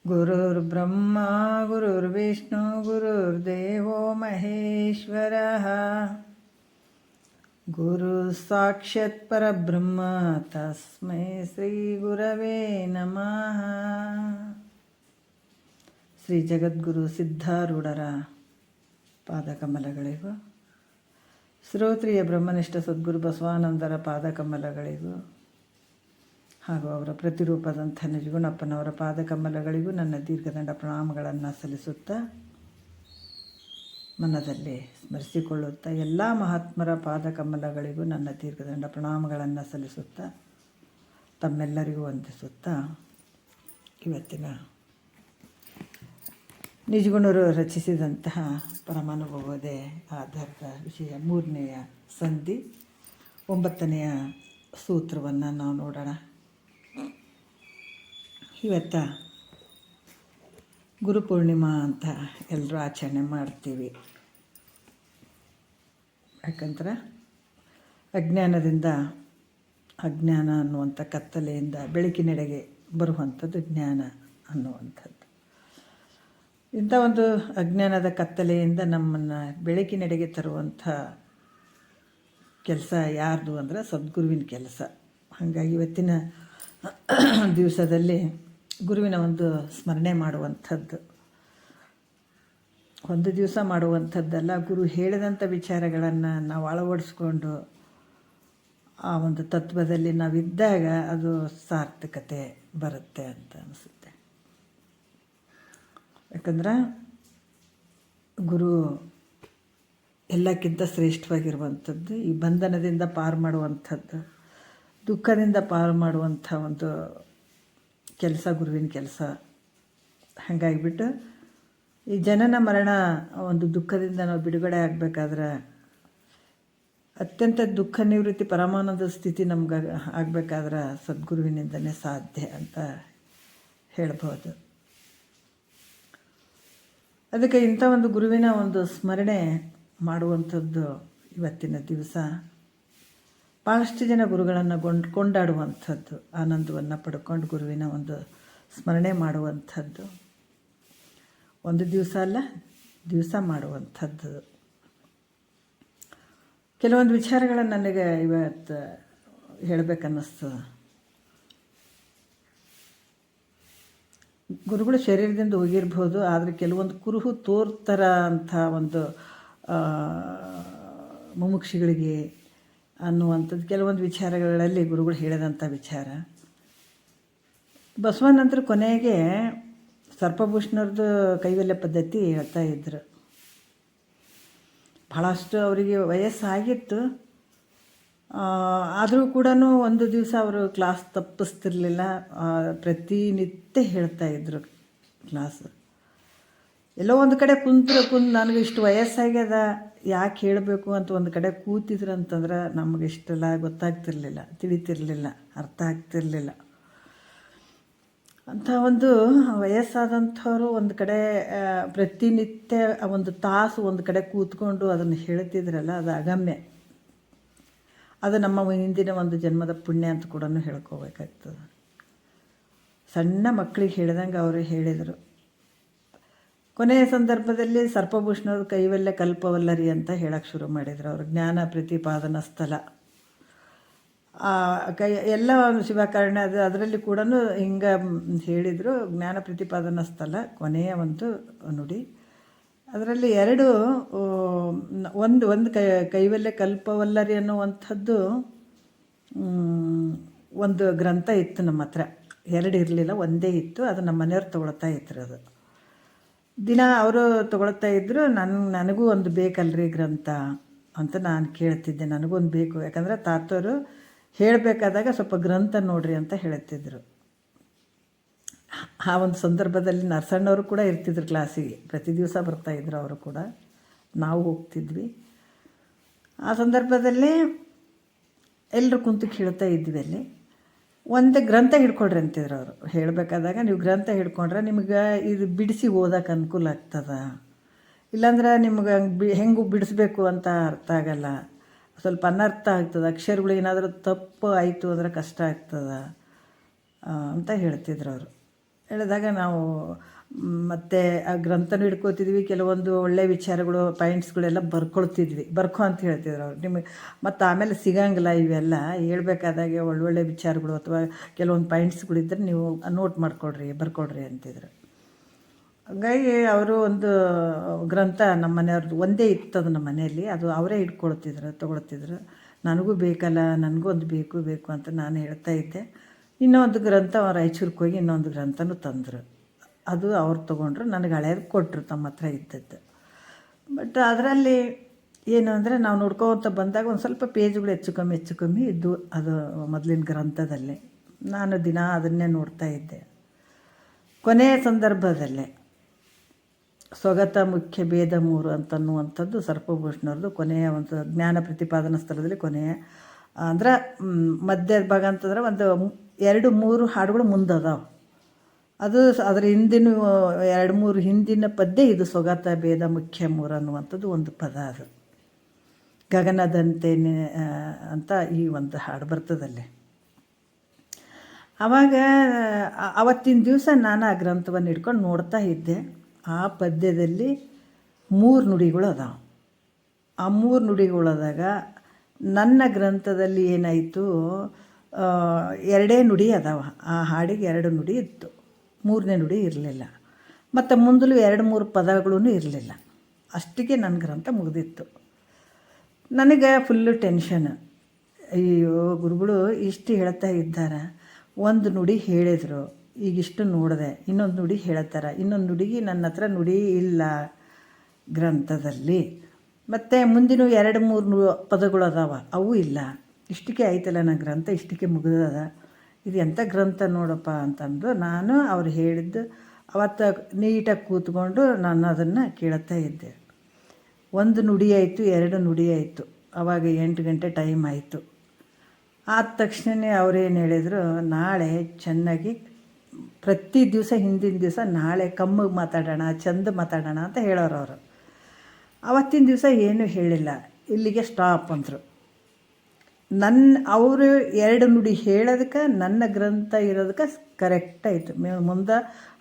ಗುರುರ್ಬ್ರಹ್ಮ ಗುರುರ್ವಿಷ್ಣು ಗುರುರ್ದೇವೋ ಮಹೇಶ್ವರಃ ಗುರು ಸಾಕ್ಷಾತ್ ಪರಬ್ರಹ್ಮ ತಸ್ಮೈ ಶ್ರೀ ಗುರವೇ ನಮಃ. ಶ್ರೀ ಜಗದ್ಗುರು ಸಿದ್ಧಾರೂಢರ ಪಾದಕಮಲಗಳಿಗೂ, ಶ್ರೋತ್ರಿಯ ಬ್ರಹ್ಮನಿಷ್ಠ ಸದ್ಗುರು ಬಸವಾನಂದರ ಪಾದಕಮಲಗಳಿಗೂ ಹಾಗೂ ಅವರ ಪ್ರತಿರೂಪದಂಥ ನಿಜಗುಣಪ್ಪನವರ ಪಾದಕಮಲಗಳಿಗೂ ನನ್ನ ದೀರ್ಘದಂಡ ಪ್ರಣಾಮಗಳನ್ನು ಸಲ್ಲಿಸುತ್ತಾ, ಮನದಲ್ಲಿ ಸ್ಮರಿಸಿಕೊಳ್ಳುತ್ತಾ, ಎಲ್ಲ ಮಹಾತ್ಮರ ಪಾದಕಮಲಗಳಿಗೂ ನನ್ನ ದೀರ್ಘದಂಡ ಪ್ರಣಾಮಗಳನ್ನು ಸಲ್ಲಿಸುತ್ತಾ, ತಮ್ಮೆಲ್ಲರಿಗೂ ವಂದಿಸುತ್ತಾ, ಇವತ್ತಿನ ನಿಜಗುಣರು ರಚಿಸಿದಂತಹ ಪರಮಾನುಭವದೇ ಆಧಾರದ ವಿಷಯ 3ನೆಯ ಸಂಧಿ 9ನೆಯ ಸೂತ್ರವನ್ನು ನಾವು ನೋಡೋಣ. ಇವತ್ತು ಗುರುಪೂರ್ಣಿಮಾ ಅಂತ ಎಲ್ಲರೂ ಆಚರಣೆ ಮಾಡ್ತೀವಿ. ಯಾಕಂದ್ರೆ ಅಜ್ಞಾನದಿಂದ, ಅಜ್ಞಾನ ಅನ್ನುವಂಥ ಕತ್ತಲೆಯಿಂದ ಬೆಳಕಿನೆಡೆಗೆ ಬರುವಂಥದ್ದು ಜ್ಞಾನ ಅನ್ನುವಂಥದ್ದು. ಇಂಥ ಒಂದು ಅಜ್ಞಾನದ ಕತ್ತಲೆಯಿಂದ ನಮ್ಮನ್ನು ಬೆಳಕಿನೆಡೆಗೆ ತರುವಂಥ ಕೆಲಸ ಯಾರ್ದು ಅಂದರೆ ಸದ್ಗುರುವಿನ ಕೆಲಸ. ಹಾಗಾಗಿ ಇವತ್ತಿನ ದಿವಸದಲ್ಲಿ ಗುರುವಿನ ಒಂದು ಸ್ಮರಣೆ ಮಾಡುವಂಥದ್ದು, ಒಂದು ದಿವಸ ಮಾಡುವಂಥದ್ದಲ್ಲ, ಗುರು ಹೇಳಿದಂಥ ವಿಚಾರಗಳನ್ನು ನಾವು ಅಳವಡಿಸ್ಕೊಂಡು ಆ ಒಂದು ತತ್ವದಲ್ಲಿ ನಾವಿದ್ದಾಗ ಅದು ಸಾರ್ಥಕತೆ ಬರುತ್ತೆ ಅಂತ ಅನಿಸುತ್ತೆ. ಯಾಕಂದ್ರೆ ಗುರು ಎಲ್ಲಕ್ಕಿಂತ ಶ್ರೇಷ್ಠವಾಗಿರುವಂಥದ್ದು, ಈ ಬಂಧನದಿಂದ ಪಾರು ಮಾಡುವಂಥದ್ದು, ದುಃಖದಿಂದ ಪಾರು ಮಾಡುವಂಥ ಒಂದು ಕೆಲಸ ಗುರುವಿನ ಕೆಲಸ. ಹಾಗಾಗಿಬಿಟ್ಟು ಈ ಜನನ ಮರಣ ಒಂದು ದುಃಖದಿಂದ ನಾವು ಬಿಡುಗಡೆ ಆಗಬೇಕಾದ್ರೆ, ಅತ್ಯಂತ ದುಃಖ ನಿವೃತ್ತಿ ಪರಮಾನಂದ ಸ್ಥಿತಿ ನಮ್ಗೆ ಆಗಬೇಕಾದ್ರೆ ಸದ್ಗುರುವಿನಿಂದನೇ ಸಾಧ್ಯ ಅಂತ ಹೇಳ್ಬೋದು. ಅದಕ್ಕೆ ಇಂಥ ಒಂದು ಗುರುವಿನ ಒಂದು ಸ್ಮರಣೆ ಮಾಡುವಂಥದ್ದು ಇವತ್ತಿನ ದಿವಸ. ಭಾಳಷ್ಟು ಜನ ಗುರುಗಳನ್ನು ಕೊಂಡಾಡುವಂಥದ್ದು, ಆನಂದವನ್ನು ಪಡ್ಕೊಂಡು ಗುರುವಿನ ಒಂದು ಸ್ಮರಣೆ ಮಾಡುವಂಥದ್ದು, ಒಂದು ದಿವಸ ಅಲ್ಲ, ದಿವಸ ಮಾಡುವಂಥದ್ದು. ಕೆಲವೊಂದು ವಿಚಾರಗಳನ್ನು ನನಗೆ ಇವತ್ತು ಹೇಳಬೇಕನ್ನಿಸ್ತು. ಗುರುಗಳು ಶರೀರದಿಂದ ಹೋಗಿರ್ಬೋದು, ಆದರೆ ಕೆಲವೊಂದು ಕುರುಹು ತೋರ್ತರ ಅಂಥ ಒಂದು ಮುಮುಕ್ಷಿಗಳಿಗೆ ಅನ್ನುವಂಥದ್ದು ಕೆಲವೊಂದು ವಿಚಾರಗಳಲ್ಲಿ ಗುರುಗಳು ಹೇಳಿದಂಥ ವಿಚಾರ. ಬಸವಣ್ಣಂತರ ಕೊನೆಗೆ ಸರ್ಪಭೂಷಣರದ್ದು ಕೈವಲ್ಯ ಪದ್ಧತಿ ಹೇಳ್ತಾ ಇದ್ರು. ಭಾಳಷ್ಟು ಅವರಿಗೆ ವಯಸ್ಸಾಗಿತ್ತು, ಆದರೂ ಕೂಡ ಒಂದು ದಿವಸ ಅವರು ಕ್ಲಾಸ್ ತಪ್ಪಿಸ್ತಿರ್ಲಿಲ್ಲ. ಪ್ರತಿನಿತ್ಯ ಹೇಳ್ತಾಯಿದ್ರು ಕ್ಲಾಸ್. ಎಲ್ಲೋ ಒಂದು ಕಡೆ ಕುಂತು ನನಗೆ ಇಷ್ಟು ವಯಸ್ಸಾಗ್ಯದ, ಯಾಕೆ ಹೇಳಬೇಕು ಅಂತ ಒಂದು ಕಡೆ ಕೂತಿದ್ರು ಅಂತಂದ್ರೆ ನಮಗೆ ಇಷ್ಟೆಲ್ಲ ಗೊತ್ತಾಗ್ತಿರ್ಲಿಲ್ಲ, ತಿಳಿತಿರಲಿಲ್ಲ, ಅರ್ಥ ಆಗ್ತಿರಲಿಲ್ಲ. ಅಂಥ ಒಂದು ವಯಸ್ಸಾದಂಥವರು ಒಂದು ಕಡೆ ಪ್ರತಿನಿತ್ಯ ಒಂದು ತಾಸು ಒಂದು ಕಡೆ ಕೂತ್ಕೊಂಡು ಅದನ್ನು ಹೇಳ್ತಿದ್ರಲ್ಲ, ಅದು ಅಗಮ್ಯ. ಅದು ನಮ್ಮ ಹಿಂದಿನ ಒಂದು ಜನ್ಮದ ಪುಣ್ಯ ಅಂತ ಕೂಡ ಹೇಳ್ಕೋಬೇಕಾಗ್ತದೆ. ಸಣ್ಣ ಮಕ್ಕಳಿಗೆ ಹೇಳಿದಂಗೆ ಅವರು ಹೇಳಿದರು. ಕೊನೆಯ ಸಂದರ್ಭದಲ್ಲಿ ಸರ್ಪಭೂಷಣರು ಕೈವಲ್ಯ ಕಲ್ಪವಲ್ಲರಿ ಅಂತ ಹೇಳಕ್ಕೆ ಶುರು ಮಾಡಿದರು. ಅವರು ಜ್ಞಾನ ಪ್ರತಿಪಾದನಾ ಸ್ಥಳ ಎಲ್ಲ ಶಿವಕಾರಣ ಅದರಲ್ಲಿ ಕೂಡ ಹಿಂಗೆ ಹೇಳಿದರು. ಜ್ಞಾನ ಪ್ರತಿಪಾದನಾ ಸ್ಥಳ ಕೊನೆಯ ಒಂದು ನುಡಿ. ಅದರಲ್ಲಿ ಒಂದು ಕೈವಲ್ಯ ಕಲ್ಪವಲ್ಲರಿ ಅನ್ನುವಂಥದ್ದು ಒಂದು ಗ್ರಂಥ ಇತ್ತು ನಮ್ಮ ಹತ್ರ. 2 ಇರಲಿಲ್ಲ, ಒಂದೇ ಇತ್ತು. ಅದು ನಮ್ಮ ಮನೆಯವ್ರು ತೊಗೊಳ್ತಾ ಇದ್ರು. ಅದು ದಿನ ಅವರು ತೊಗೊಳ್ತಾ ಇದ್ದರು. ನನಗೂ ಒಂದು ಬೇಕಲ್ರಿ ಗ್ರಂಥ ಅಂತ ನಾನು ಕೇಳ್ತಿದ್ದೆ. ನನಗೊಂದು ಬೇಕು, ಯಾಕಂದರೆ ತಾತವರು ಹೇಳಬೇಕಾದಾಗ ಸ್ವಲ್ಪ ಗ್ರಂಥ ನೋಡ್ರಿ ಅಂತ ಹೇಳ್ತಿದ್ರು. ಆ ಒಂದು ಸಂದರ್ಭದಲ್ಲಿ ನರಸಣ್ಣವರು ಕೂಡ ಇರ್ತಿದ್ರು ಕ್ಲಾಸಿಗೆ, ಪ್ರತಿ ದಿವಸ ಬರ್ತಾಯಿದ್ರು ಅವರು ಕೂಡ, ನಾವು ಹೋಗ್ತಿದ್ವಿ. ಆ ಸಂದರ್ಭದಲ್ಲಿ ಎಲ್ಲರೂ ಕುಂತು ಕೇಳ್ತಾ ಇದ್ವಿ. ಅಲ್ಲಿ ಒಂದು ಗ್ರಂಥ ಹಿಡ್ಕೊಳ್ರಿ ಅಂತಿದ್ರು ಅವರು. ಹೇಳಬೇಕಾದಾಗ ನೀವು ಗ್ರಂಥ ಹಿಡ್ಕೊಂಡ್ರೆ ನಿಮ್ಗೆ ಇದು ಬಿಡಿಸಿ ಓದೋಕೆ ಅನುಕೂಲ ಆಗ್ತದೆ. ಇಲ್ಲಾಂದ್ರೆ ನಿಮ್ಗೆ ಹೆಂಗೆ ಬಿಡಿಸ್ಬೇಕು ಅಂತ ಅರ್ಥ ಆಗಲ್ಲ, ಸ್ವಲ್ಪ ಅನರ್ಥ ಆಗ್ತದೆ. ಅಕ್ಷರಗಳು ಏನಾದರೂ ತಪ್ಪು ಆಯಿತು ಅಂದರೆ ಕಷ್ಟ ಆಗ್ತದೆ ಅಂತ ಹೇಳ್ತಿದ್ರು ಅವರು. ಹೇಳಿದಾಗ ನಾವು ಮತ್ತು ಆ ಗ್ರಂಥನೂ ಹಿಡ್ಕೋತಿದ್ವಿ, ಕೆಲವೊಂದು ಒಳ್ಳೆಯ ವಿಚಾರಗಳು ಪಾಯಿಂಟ್ಸ್ಗಳೆಲ್ಲ ಬರ್ಕೊ ಅಂತ ಹೇಳ್ತಿದ್ರು ಅವ್ರು. ನಿಮಗೆ ಮತ್ತು ಆಮೇಲೆ ಸಿಗಂಗಿಲ್ಲ ಇವೆಲ್ಲ, ಹೇಳ್ಬೇಕಾದಾಗೆ ಒಳ್ಳೊಳ್ಳೆ ವಿಚಾರಗಳು ಅಥವಾ ಕೆಲವೊಂದು ಪಾಯಿಂಟ್ಸ್ಗಳಿದ್ದರೆ ನೀವು ನೋಟ್ ಬರ್ಕೊಳ್ರಿ ಅಂತಿದ್ರು. ಹಾಗಾಗಿ ಅವರು ಒಂದು ಗ್ರಂಥ ನಮ್ಮ ಮನೆಯವ್ರದ್ದು ಒಂದೇ ಇತ್ತದು ನಮ್ಮ ಮನೆಯಲ್ಲಿ, ಅದು ಅವರೇ ತೊಗೊಳ್ತಿದ್ರು. ನನಗೂ ಬೇಕಲ್ಲ, ನನಗೂ ಒಂದು ಬೇಕು ಅಂತ ನಾನು ಹೇಳ್ತಾ ಇದ್ದೆ. ಇನ್ನೊಂದು ಗ್ರಂಥ ರಾಯಚೂರಿಗೆ ಹೋಗಿ ಇನ್ನೊಂದು ಗ್ರಂಥನೂ ತಂದರು. ಅದು ಅವ್ರು ತೊಗೊಂಡ್ರು, ನನಗೆ ಹಳೇದು ಕೊಟ್ಟರು ತಮ್ಮ ಹತ್ರ ಇದ್ದದ್ದು. ಬಟ್ ಅದರಲ್ಲಿ ಏನು ಅಂದರೆ ನಾವು ನೋಡ್ಕೊತ ಬಂದಾಗ ಒಂದು ಸ್ವಲ್ಪ ಪೇಜ್ಗಳು ಹೆಚ್ಚು ಕಮ್ಮಿ ಇದ್ದು ಅದು ಮೊದಲಿನ ಗ್ರಂಥದಲ್ಲಿ. ನಾನು ದಿನ ಅದನ್ನೇ ನೋಡ್ತಾ ಇದ್ದೆ. ಕೊನೆಯ ಸಂದರ್ಭದಲ್ಲೇ ಸ್ವಗತ ಮುಖ್ಯ ಭೇದ ಮೂರು ಅಂತನ್ನುವಂಥದ್ದು ಸರ್ಪಭೂಷಣವ್ರದ್ದು ಕೊನೆಯ ಒಂದು ಜ್ಞಾನ ಪ್ರತಿಪಾದನಾ ಸ್ಥಳದಲ್ಲಿ ಕೊನೆಯ ಅಂದ್ರೆ ಮಧ್ಯದ ಭಾಗ ಅಂತಂದ್ರೆ ಒಂದು 2-3 ಹಾಡುಗಳು ಮುಂದದಾವೆ. ಅದು ಅದರ ಹಿಂದಿನ 2-3 ಹಿಂದಿನ ಪದ್ಯ ಇದು ಸ್ವಗತ ಭೇದ ಮುಖ್ಯ ಮೂರು ಅನ್ನುವಂಥದ್ದು ಒಂದು ಪದ. ಅದು ಗಗನದಂತೆ ಅಂತ ಈ ಒಂದು ಹಾಡು ಬರ್ತದಲ್ಲಿ. ಆವಾಗ ಅವತ್ತಿನ ದಿವಸ ನಾನು ಆ ಗ್ರಂಥವನ್ನು ಹಿಡ್ಕೊಂಡು ನೋಡ್ತಾ ಇದ್ದೆ. ಆ ಪದ್ಯದಲ್ಲಿ 3 ನುಡಿಗಳು ಅದಾವೆ. ಆ 3 ನುಡಿಗಳದಾಗ ನನ್ನ ಗ್ರಂಥದಲ್ಲಿ ಏನಾಯಿತು, 2 ನುಡಿ ಅದಾವೆ. ಆ ಹಾಡಿಗೆ 2 ನುಡಿ ಇತ್ತು, 3ನೇ ನುಡಿ ಇರಲಿಲ್ಲ. ಮತ್ತು ಮುಂದಲೂ 2-3 ಪದಗಳೂ ಇರಲಿಲ್ಲ. ಅಷ್ಟಿಗೆ ನನ್ನ ಗ್ರಂಥ ಮುಗಿದಿತ್ತು. ನನಗೆ ಫುಲ್ಲು ಟೆನ್ಷನ್. ಅಯ್ಯೋ, ಗುರುಗಳು ಇಷ್ಟು ಹೇಳ್ತಾ ಇದ್ದಾರೆ, ಒಂದು ನುಡಿ ಹೇಳಿದರು, ಈಗಿಷ್ಟು ನೋಡಿದೆ, ಇನ್ನೊಂದು ನುಡಿ ಹೇಳ್ತಾರೆ, ಇನ್ನೊಂದು ನುಡಿಗೆ ನನ್ನ ಹತ್ರ ನುಡಿ ಇಲ್ಲ ಗ್ರಂಥದಲ್ಲಿ, ಮತ್ತು ಮುಂದಿನ 2-3 ಪದಗಳು ಅದಾವ, ಅವು ಇಲ್ಲ. ಇಷ್ಟಕ್ಕೆ ಆಯ್ತಲ್ಲ ನನ್ನ ಗ್ರಂಥ, ಇಷ್ಟಕ್ಕೆ ಮುಗಿದದ, ಇದು ಎಂಥ ಗ್ರಂಥ ನೋಡಪ್ಪ ಅಂತಂದು ನಾನು ಅವ್ರು ಹೇಳಿದ್ದು ಅವತ್ತು ನೀಟಾಗಿ ಕೂತ್ಕೊಂಡು ನಾನು ಅದನ್ನು ಕೇಳ್ತಾ ಇದ್ದೆ. 1 ನುಡಿ ಆಯಿತು, 2 ನುಡಿ ಆಯಿತು. ಆವಾಗ 8 ಗಂಟೆ ಟೈಮ್ ಆಯಿತು. ಆದ ತಕ್ಷಣವೇ ಅವ್ರೇನು ಹೇಳಿದರು, ನಾಳೆ ಚೆನ್ನಾಗಿ ಪ್ರತಿ ದಿವಸ ಹಿಂದಿನ ದಿವಸ ನಾಳೆ ಕಮ್ಮಗೆ ಮಾತಾಡೋಣ, ಚಂದ ಮಾತಾಡೋಣ ಅಂತ ಹೇಳೋರು ಅವರು. ಆವತ್ತಿನ ದಿವಸ ಏನೂ ಹೇಳಿಲ್ಲ, ಇಲ್ಲಿಗೆ ಸ್ಟಾಪ್ ಅಂದರು. ಅವರು 2 ನುಡಿ ಹೇಳೋದಕ್ಕೆ ನನ್ನ ಗ್ರಂಥ ಇರೋದಕ್ಕೆ ಕರೆಕ್ಟ್ ಆಯಿತು. ಮುಂದೆ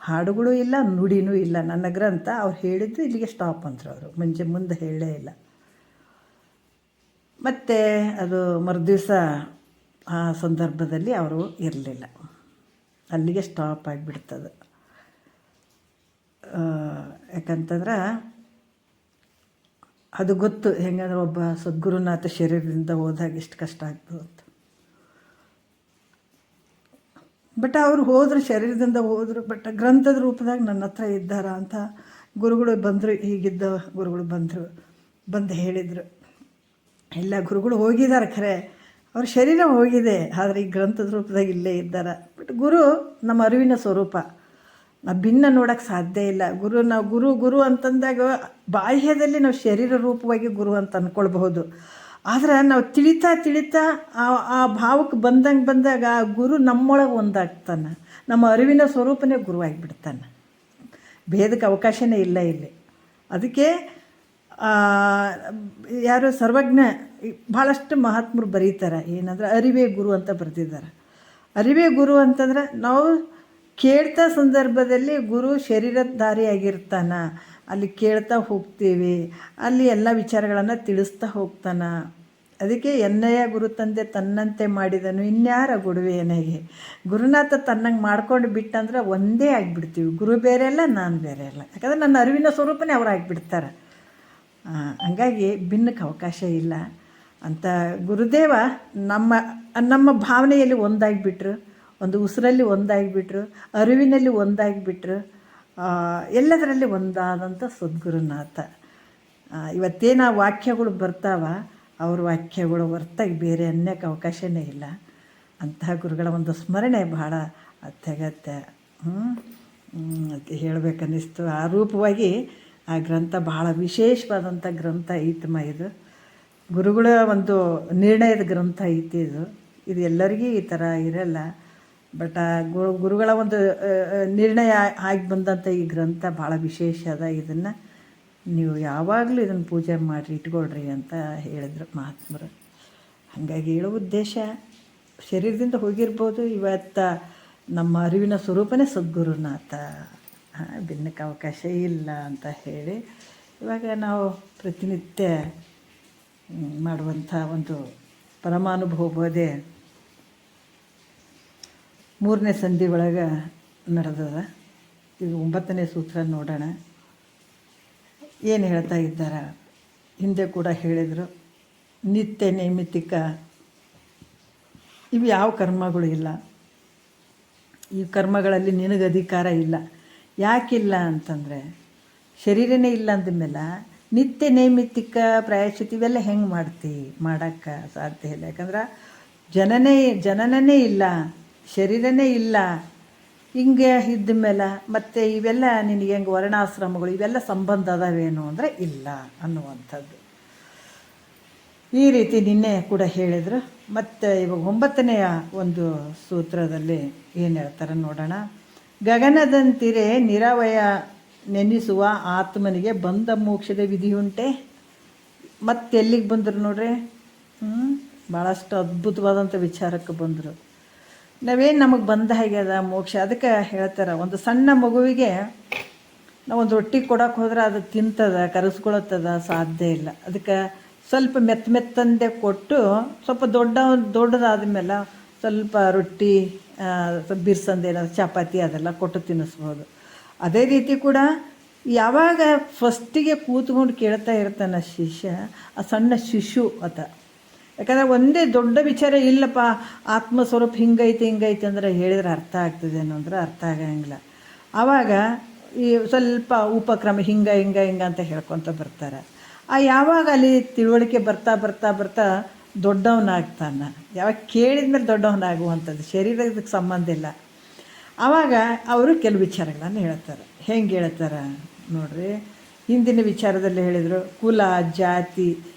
ಹಾಡುಗಳು ಇಲ್ಲ, ನುಡಿನೂ ಇಲ್ಲ, ನನ್ನ ಗ್ರಂಥ ಅವ್ರು ಹೇಳಿದ್ದು ಇಲ್ಲಿಗೆ ಸ್ಟಾಪ್ ಅಂದರು ಅವರು. ಮುಂದೆ ಹೇಳೇ ಇಲ್ಲ. ಮತ್ತು ಅದು ಮರುದಿವಸ ಆ ಸಂದರ್ಭದಲ್ಲಿ ಅವರು ಇರಲಿಲ್ಲ, ಅಲ್ಲಿಗೆ ಸ್ಟಾಪ್ ಆಗಿಬಿಡ್ತದೆ. ಯಾಕಂತಂದ್ರೆ ಅದು ಗೊತ್ತು ಹೆಂಗಂದ್ರೆ ಒಬ್ಬ ಸದ್ಗುರುನಾಥ ಶರೀರದಿಂದ ಹೋದಾಗ ಎಷ್ಟು ಕಷ್ಟ ಆಗ್ತದೆ ಅಂತ. ಬಟ್ ಅವರು ಹೋದರು, ಶರೀರದಿಂದ ಹೋದರು, ಬಟ್ ಗ್ರಂಥದ ರೂಪದಾಗ ನನ್ನ ಹತ್ರ ಇದ್ದಾರ ಅಂತ ಗುರುಗಳು ಬಂದರು. ಹೀಗಿದ್ದ ಗುರುಗಳು ಬಂದು ಹೇಳಿದರು, ಎಲ್ಲ ಗುರುಗಳು ಹೋಗಿದ್ದಾರೆ ಖರೆ, ಅವ್ರ ಶರೀರ ಹೋಗಿದೆ, ಆದರೆ ಈ ಗ್ರಂಥದ ರೂಪದಾಗ ಇಲ್ಲೇ ಇದ್ದಾರೆ. ಬಟ್ ಗುರು ನಮ್ಮ ಅರಿವಿನ ಸ್ವರೂಪ, ನಾವು ಭಿನ್ನ ನೋಡೋಕ್ಕೆ ಸಾಧ್ಯ ಇಲ್ಲ. ನಾವು ಗುರು ಅಂತಂದಾಗ ಬಾಹ್ಯದಲ್ಲಿ ನಾವು ಶರೀರ ರೂಪವಾಗಿ ಗುರು ಅಂತ ಅಂದ್ಕೊಳ್ಬಹುದು. ಆದರೆ ನಾವು ತಿಳಿತಾ ಆ ಭಾವಕ್ಕೆ ಬಂದಾಗ ಆ ಗುರು ನಮ್ಮೊಳಗೆ ಒಂದಾಗ್ತಾನೆ, ನಮ್ಮ ಅರಿವಿನ ಸ್ವರೂಪನೇ ಗುರುವಾಗಿಬಿಡ್ತಾನೆ. ಭೇದಕ್ಕೆ ಅವಕಾಶನೇ ಇಲ್ಲ ಇಲ್ಲಿ. ಅದಕ್ಕೆ ಯಾರು ಸರ್ವಜ್ಞ ಭಾಳಷ್ಟು ಮಹಾತ್ಮರು ಬರೀತಾರೆ, ಏನಂದ್ರೆ ಅರಿವೇ ಗುರು ಅಂತ ಬರೆದಿದ್ದಾರೆ. ಅರಿವೇ ಗುರು ಅಂತಂದ್ರೆ ನಾವು ಕೇಳ್ತಾ ಸಂದರ್ಭದಲ್ಲಿ ಗುರು ಶರೀರಧಾರಿಯಾಗಿರ್ತಾನೆ, ಅಲ್ಲಿ ಕೇಳ್ತಾ ಹೋಗ್ತೀವಿ, ಅಲ್ಲಿ ಎಲ್ಲ ವಿಚಾರಗಳನ್ನು ತಿಳಿಸ್ತಾ ಹೋಗ್ತಾನೆ. ಅದಕ್ಕೆ ಎನ್ನಯ್ಯ ಗುರು ತಂದೆ ತನ್ನಂತೆ ಮಾಡಿದನು, ಇನ್ಯಾರ ಗುರುವೆ ನನಗೆ. ಗುರುನಾಥ ತನ್ನಂಗೆ ಮಾಡ್ಕೊಂಡು ಬಿಟ್ಟಂದ್ರೆ ಒಂದೇ ಆಗಿಬಿಡ್ತೀವಿ, ಗುರು ಬೇರೆ ಅಲ್ಲ, ನಾನು ಬೇರೆ ಅಲ್ಲ. ಯಾಕಂದರೆ ನನ್ನ ಅರಿವಿನ ಸ್ವರೂಪನೇ ಅವ್ರು ಆಗಿಬಿಡ್ತಾರೆ. ಹಂಗಾಗಿ ಭಿನ್ನಕ್ಕೆ ಅವಕಾಶ ಇಲ್ಲ ಅಂತ ಗುರುದೇವ ನಮ್ಮ ಭಾವನೆಯಲ್ಲಿ ಒಂದಾಗಿಬಿಟ್ರು, ಒಂದು ಉಸಿರಲ್ಲಿ ಒಂದಾಗಿಬಿಟ್ರು, ಅರಿವಿನಲ್ಲಿ ಒಂದಾಗಿಬಿಟ್ರು, ಎಲ್ಲದರಲ್ಲಿ ಒಂದಾದಂಥ ಸದ್ಗುರುನಾಥ. ಇವತ್ತೇನು ಆ ವಾಕ್ಯಗಳು ಬರ್ತಾವ, ಅವ್ರ ವಾಕ್ಯಗಳು ಹೊರತಾಗಿ ಬೇರೆ ಅನ್ನೋಕ್ಕೆ ಅವಕಾಶನೇ ಇಲ್ಲ. ಅಂತಹ ಗುರುಗಳ ಒಂದು ಸ್ಮರಣೆ ಭಾಳ ಅತ್ಯಗತ್ಯ. ಅದಕ್ಕೆ ಹೇಳಬೇಕನ್ನಿಸ್ತು. ಆ ರೂಪವಾಗಿ ಆ ಗ್ರಂಥ ಭಾಳ ವಿಶೇಷವಾದಂಥ ಗ್ರಂಥ ಐತಮ್ಮ. ಇದು ಗುರುಗಳ ಒಂದು ನಿರ್ಣಯದ ಗ್ರಂಥ ಐತಿ. ಇದು ಎಲ್ಲರಿಗೂ ಈ ಥರ ಇರಲ್ಲ. ಬಟ್ ಆ ಗುರುಗಳ ಒಂದು ನಿರ್ಣಯ ಆಗಿ ಬಂದಂಥ ಈ ಗ್ರಂಥ ಭಾಳ ವಿಶೇಷ ಅದ. ಇದನ್ನು ನೀವು ಯಾವಾಗಲೂ ಇದನ್ನು ಪೂಜೆ ಮಾಡಿ ಇಟ್ಕೊಳ್ರಿ ಅಂತ ಹೇಳಿದ್ರು ಮಹಾತ್ಮರು. ಹಾಗಾಗಿ ಹೇಳೋ ಉದ್ದೇಶ, ಶರೀರದಿಂದ ಹೋಗಿರ್ಬೋದು, ಇವತ್ತು ನಮ್ಮ ಅರಿವಿನ ಸ್ವರೂಪನೇ ಸದ್ಗುರುನಾಥ, ಭಿನ್ನಕ್ಕೆ ಅವಕಾಶ ಇಲ್ಲ ಅಂತ ಹೇಳಿ ಇವಾಗ ನಾವು ಪ್ರತಿನಿತ್ಯ ಮಾಡುವಂಥ ಒಂದು ಪರಮಾನುಭವ ಬೋಧೆ 3ನೇ ಸಂಧಿ ಒಳಗೆ ನಡೆದದ. ಈಗ 9ನೇ ಸೂತ್ರ ನೋಡೋಣ. ಏನು ಹೇಳ್ತಾ ಇದ್ದಾರೆ, ಹಿಂದೆ ಕೂಡ ಹೇಳಿದರು, ನಿತ್ಯ ನೈಮಿತ್ತಿಕ ಇವು ಯಾವ ಕರ್ಮಗಳು ಇಲ್ಲ, ಈ ಕರ್ಮಗಳಲ್ಲಿ ನಿನಗೆ ಅಧಿಕಾರ ಇಲ್ಲ. ಯಾಕಿಲ್ಲ ಅಂತಂದರೆ ಶರೀರನೇ ಇಲ್ಲ ಅಂದಮೇಲೆ ನಿತ್ಯ ನೈಮಿತ್ತಿಕ ಪ್ರಾಯಶ್ಚಿತ್ತ ಇವೆಲ್ಲ ಹೆಂಗೆ ಮಾಡ್ತೀವಿ? ಮಾಡೋಕ್ಕೆ ಸಾಧ್ಯ ಇಲ್ಲ. ಯಾಕಂದ್ರೆ ಜನನನೇ ಇಲ್ಲ, ಶರೀರನೇ ಇಲ್ಲ. ಹಿಂಗೆ ಇದ್ದ ಮೇಲೆ ಮತ್ತು ಇವೆಲ್ಲ ನಿನಗೆ ಹೆಂಗೆ ವರ್ಣಾಶ್ರಮಗಳು ಇವೆಲ್ಲ ಸಂಬಂಧ ಅದಾವೇನು ಅಂದರೆ ಇಲ್ಲ ಅನ್ನುವಂಥದ್ದು. ಈ ರೀತಿ ನಿನ್ನೆ ಕೂಡ ಹೇಳಿದರು. ಮತ್ತು ಇವಾಗ 9ನೆಯ ಒಂದು ಸೂತ್ರದಲ್ಲಿ ಏನು ಹೇಳ್ತಾರೆ ನೋಡೋಣ. ಗಗನದಂತಿರೆ ನಿರವಯ ನೆನೆಸುವ ಆತ್ಮನಿಗೆ ಬಂದ ಮೋಕ್ಷದ ವಿಧಿಯುಂಟೆ. ಮತ್ತೆಲ್ಲಿಗೆ ಬಂದರು ನೋಡ್ರಿ, ಭಾಳಷ್ಟು ಅದ್ಭುತವಾದಂಥ ವಿಚಾರಕ್ಕೆ ಬಂದರು. ನಾವೇನು ನಮಗೆ ಬಂದ ಹಾಗ್ಯದ ಮೋಕ್ಷ, ಅದಕ್ಕೆ ಹೇಳ್ತಾರೆ, ಒಂದು ಸಣ್ಣ ಮಗುವಿಗೆ ನಾವೊಂದು ರೊಟ್ಟಿ ಕೊಡೋಕೆ ಹೋದ್ರೆ ಅದು ತಿಂತದ, ಕರೆಸ್ಕೊಳತ್ತದ, ಸಾಧ್ಯ ಇಲ್ಲ. ಅದಕ್ಕೆ ಸ್ವಲ್ಪ ಮೆತ್ತಂದೆ ಕೊಟ್ಟು ಸ್ವಲ್ಪ ದೊಡ್ಡದಾದ ಮೇಲೆ ಸ್ವಲ್ಪ ರೊಟ್ಟಿ, ಸ್ವಲ್ಪ ಬಿರ್ಸಂದೆ, ಚಪಾತಿ ಅದೆಲ್ಲ ಕೊಟ್ಟು ತಿನ್ನಿಸ್ಬೋದು. ಅದೇ ರೀತಿ ಕೂಡ ಯಾವಾಗ ಫಸ್ಟಿಗೆ ಕೂತ್ಕೊಂಡು ಕೇಳ್ತಾ ಇರ್ತಾನೆ ಶಿಷ್ಯ, ಆ ಸಣ್ಣ ಶಿಶು ಆತ. ಯಾಕಂದರೆ ಒಂದೇ ದೊಡ್ಡ ವಿಚಾರ ಇಲ್ಲಪ್ಪ, ಆತ್ಮಸ್ವರೂಪ ಹಿಂಗೈತೆ ಅಂದರೆ ಹೇಳಿದ್ರೆ ಅರ್ಥ ಆಗ್ತದೇನೋ ಅಂದ್ರೆ ಅರ್ಥ ಆಗಂಗಿಲ್ಲ. ಆವಾಗ ಈ ಸ್ವಲ್ಪ ಉಪಕ್ರಮ ಹಿಂಗೆ ಅಂತ ಹೇಳ್ಕೊತ ಬರ್ತಾರೆ. ಯಾವಾಗ ಅಲ್ಲಿ ತಿಳುವಳಿಕೆ ಬರ್ತಾ ದೊಡ್ಡವನಾಗ್ತಾನೆ. ಯಾವಾಗ ಕೇಳಿದ ಮೇಲೆ ದೊಡ್ಡವನಾಗುವಂಥದ್ದು, ಶರೀರಕ್ಕೆ ಸಂಬಂಧ ಇಲ್ಲ. ಆವಾಗ ಅವರು ಕೆಲವು ವಿಚಾರಗಳನ್ನು ಹೇಳ್ತಾರೆ. ಹೆಂಗೆ ಹೇಳ್ತಾರೆ ನೋಡ್ರಿ. ಹಿಂದಿನ ವಿಚಾರದಲ್ಲಿ ಹೇಳಿದರು, ಕುಲ ಜಾತಿ,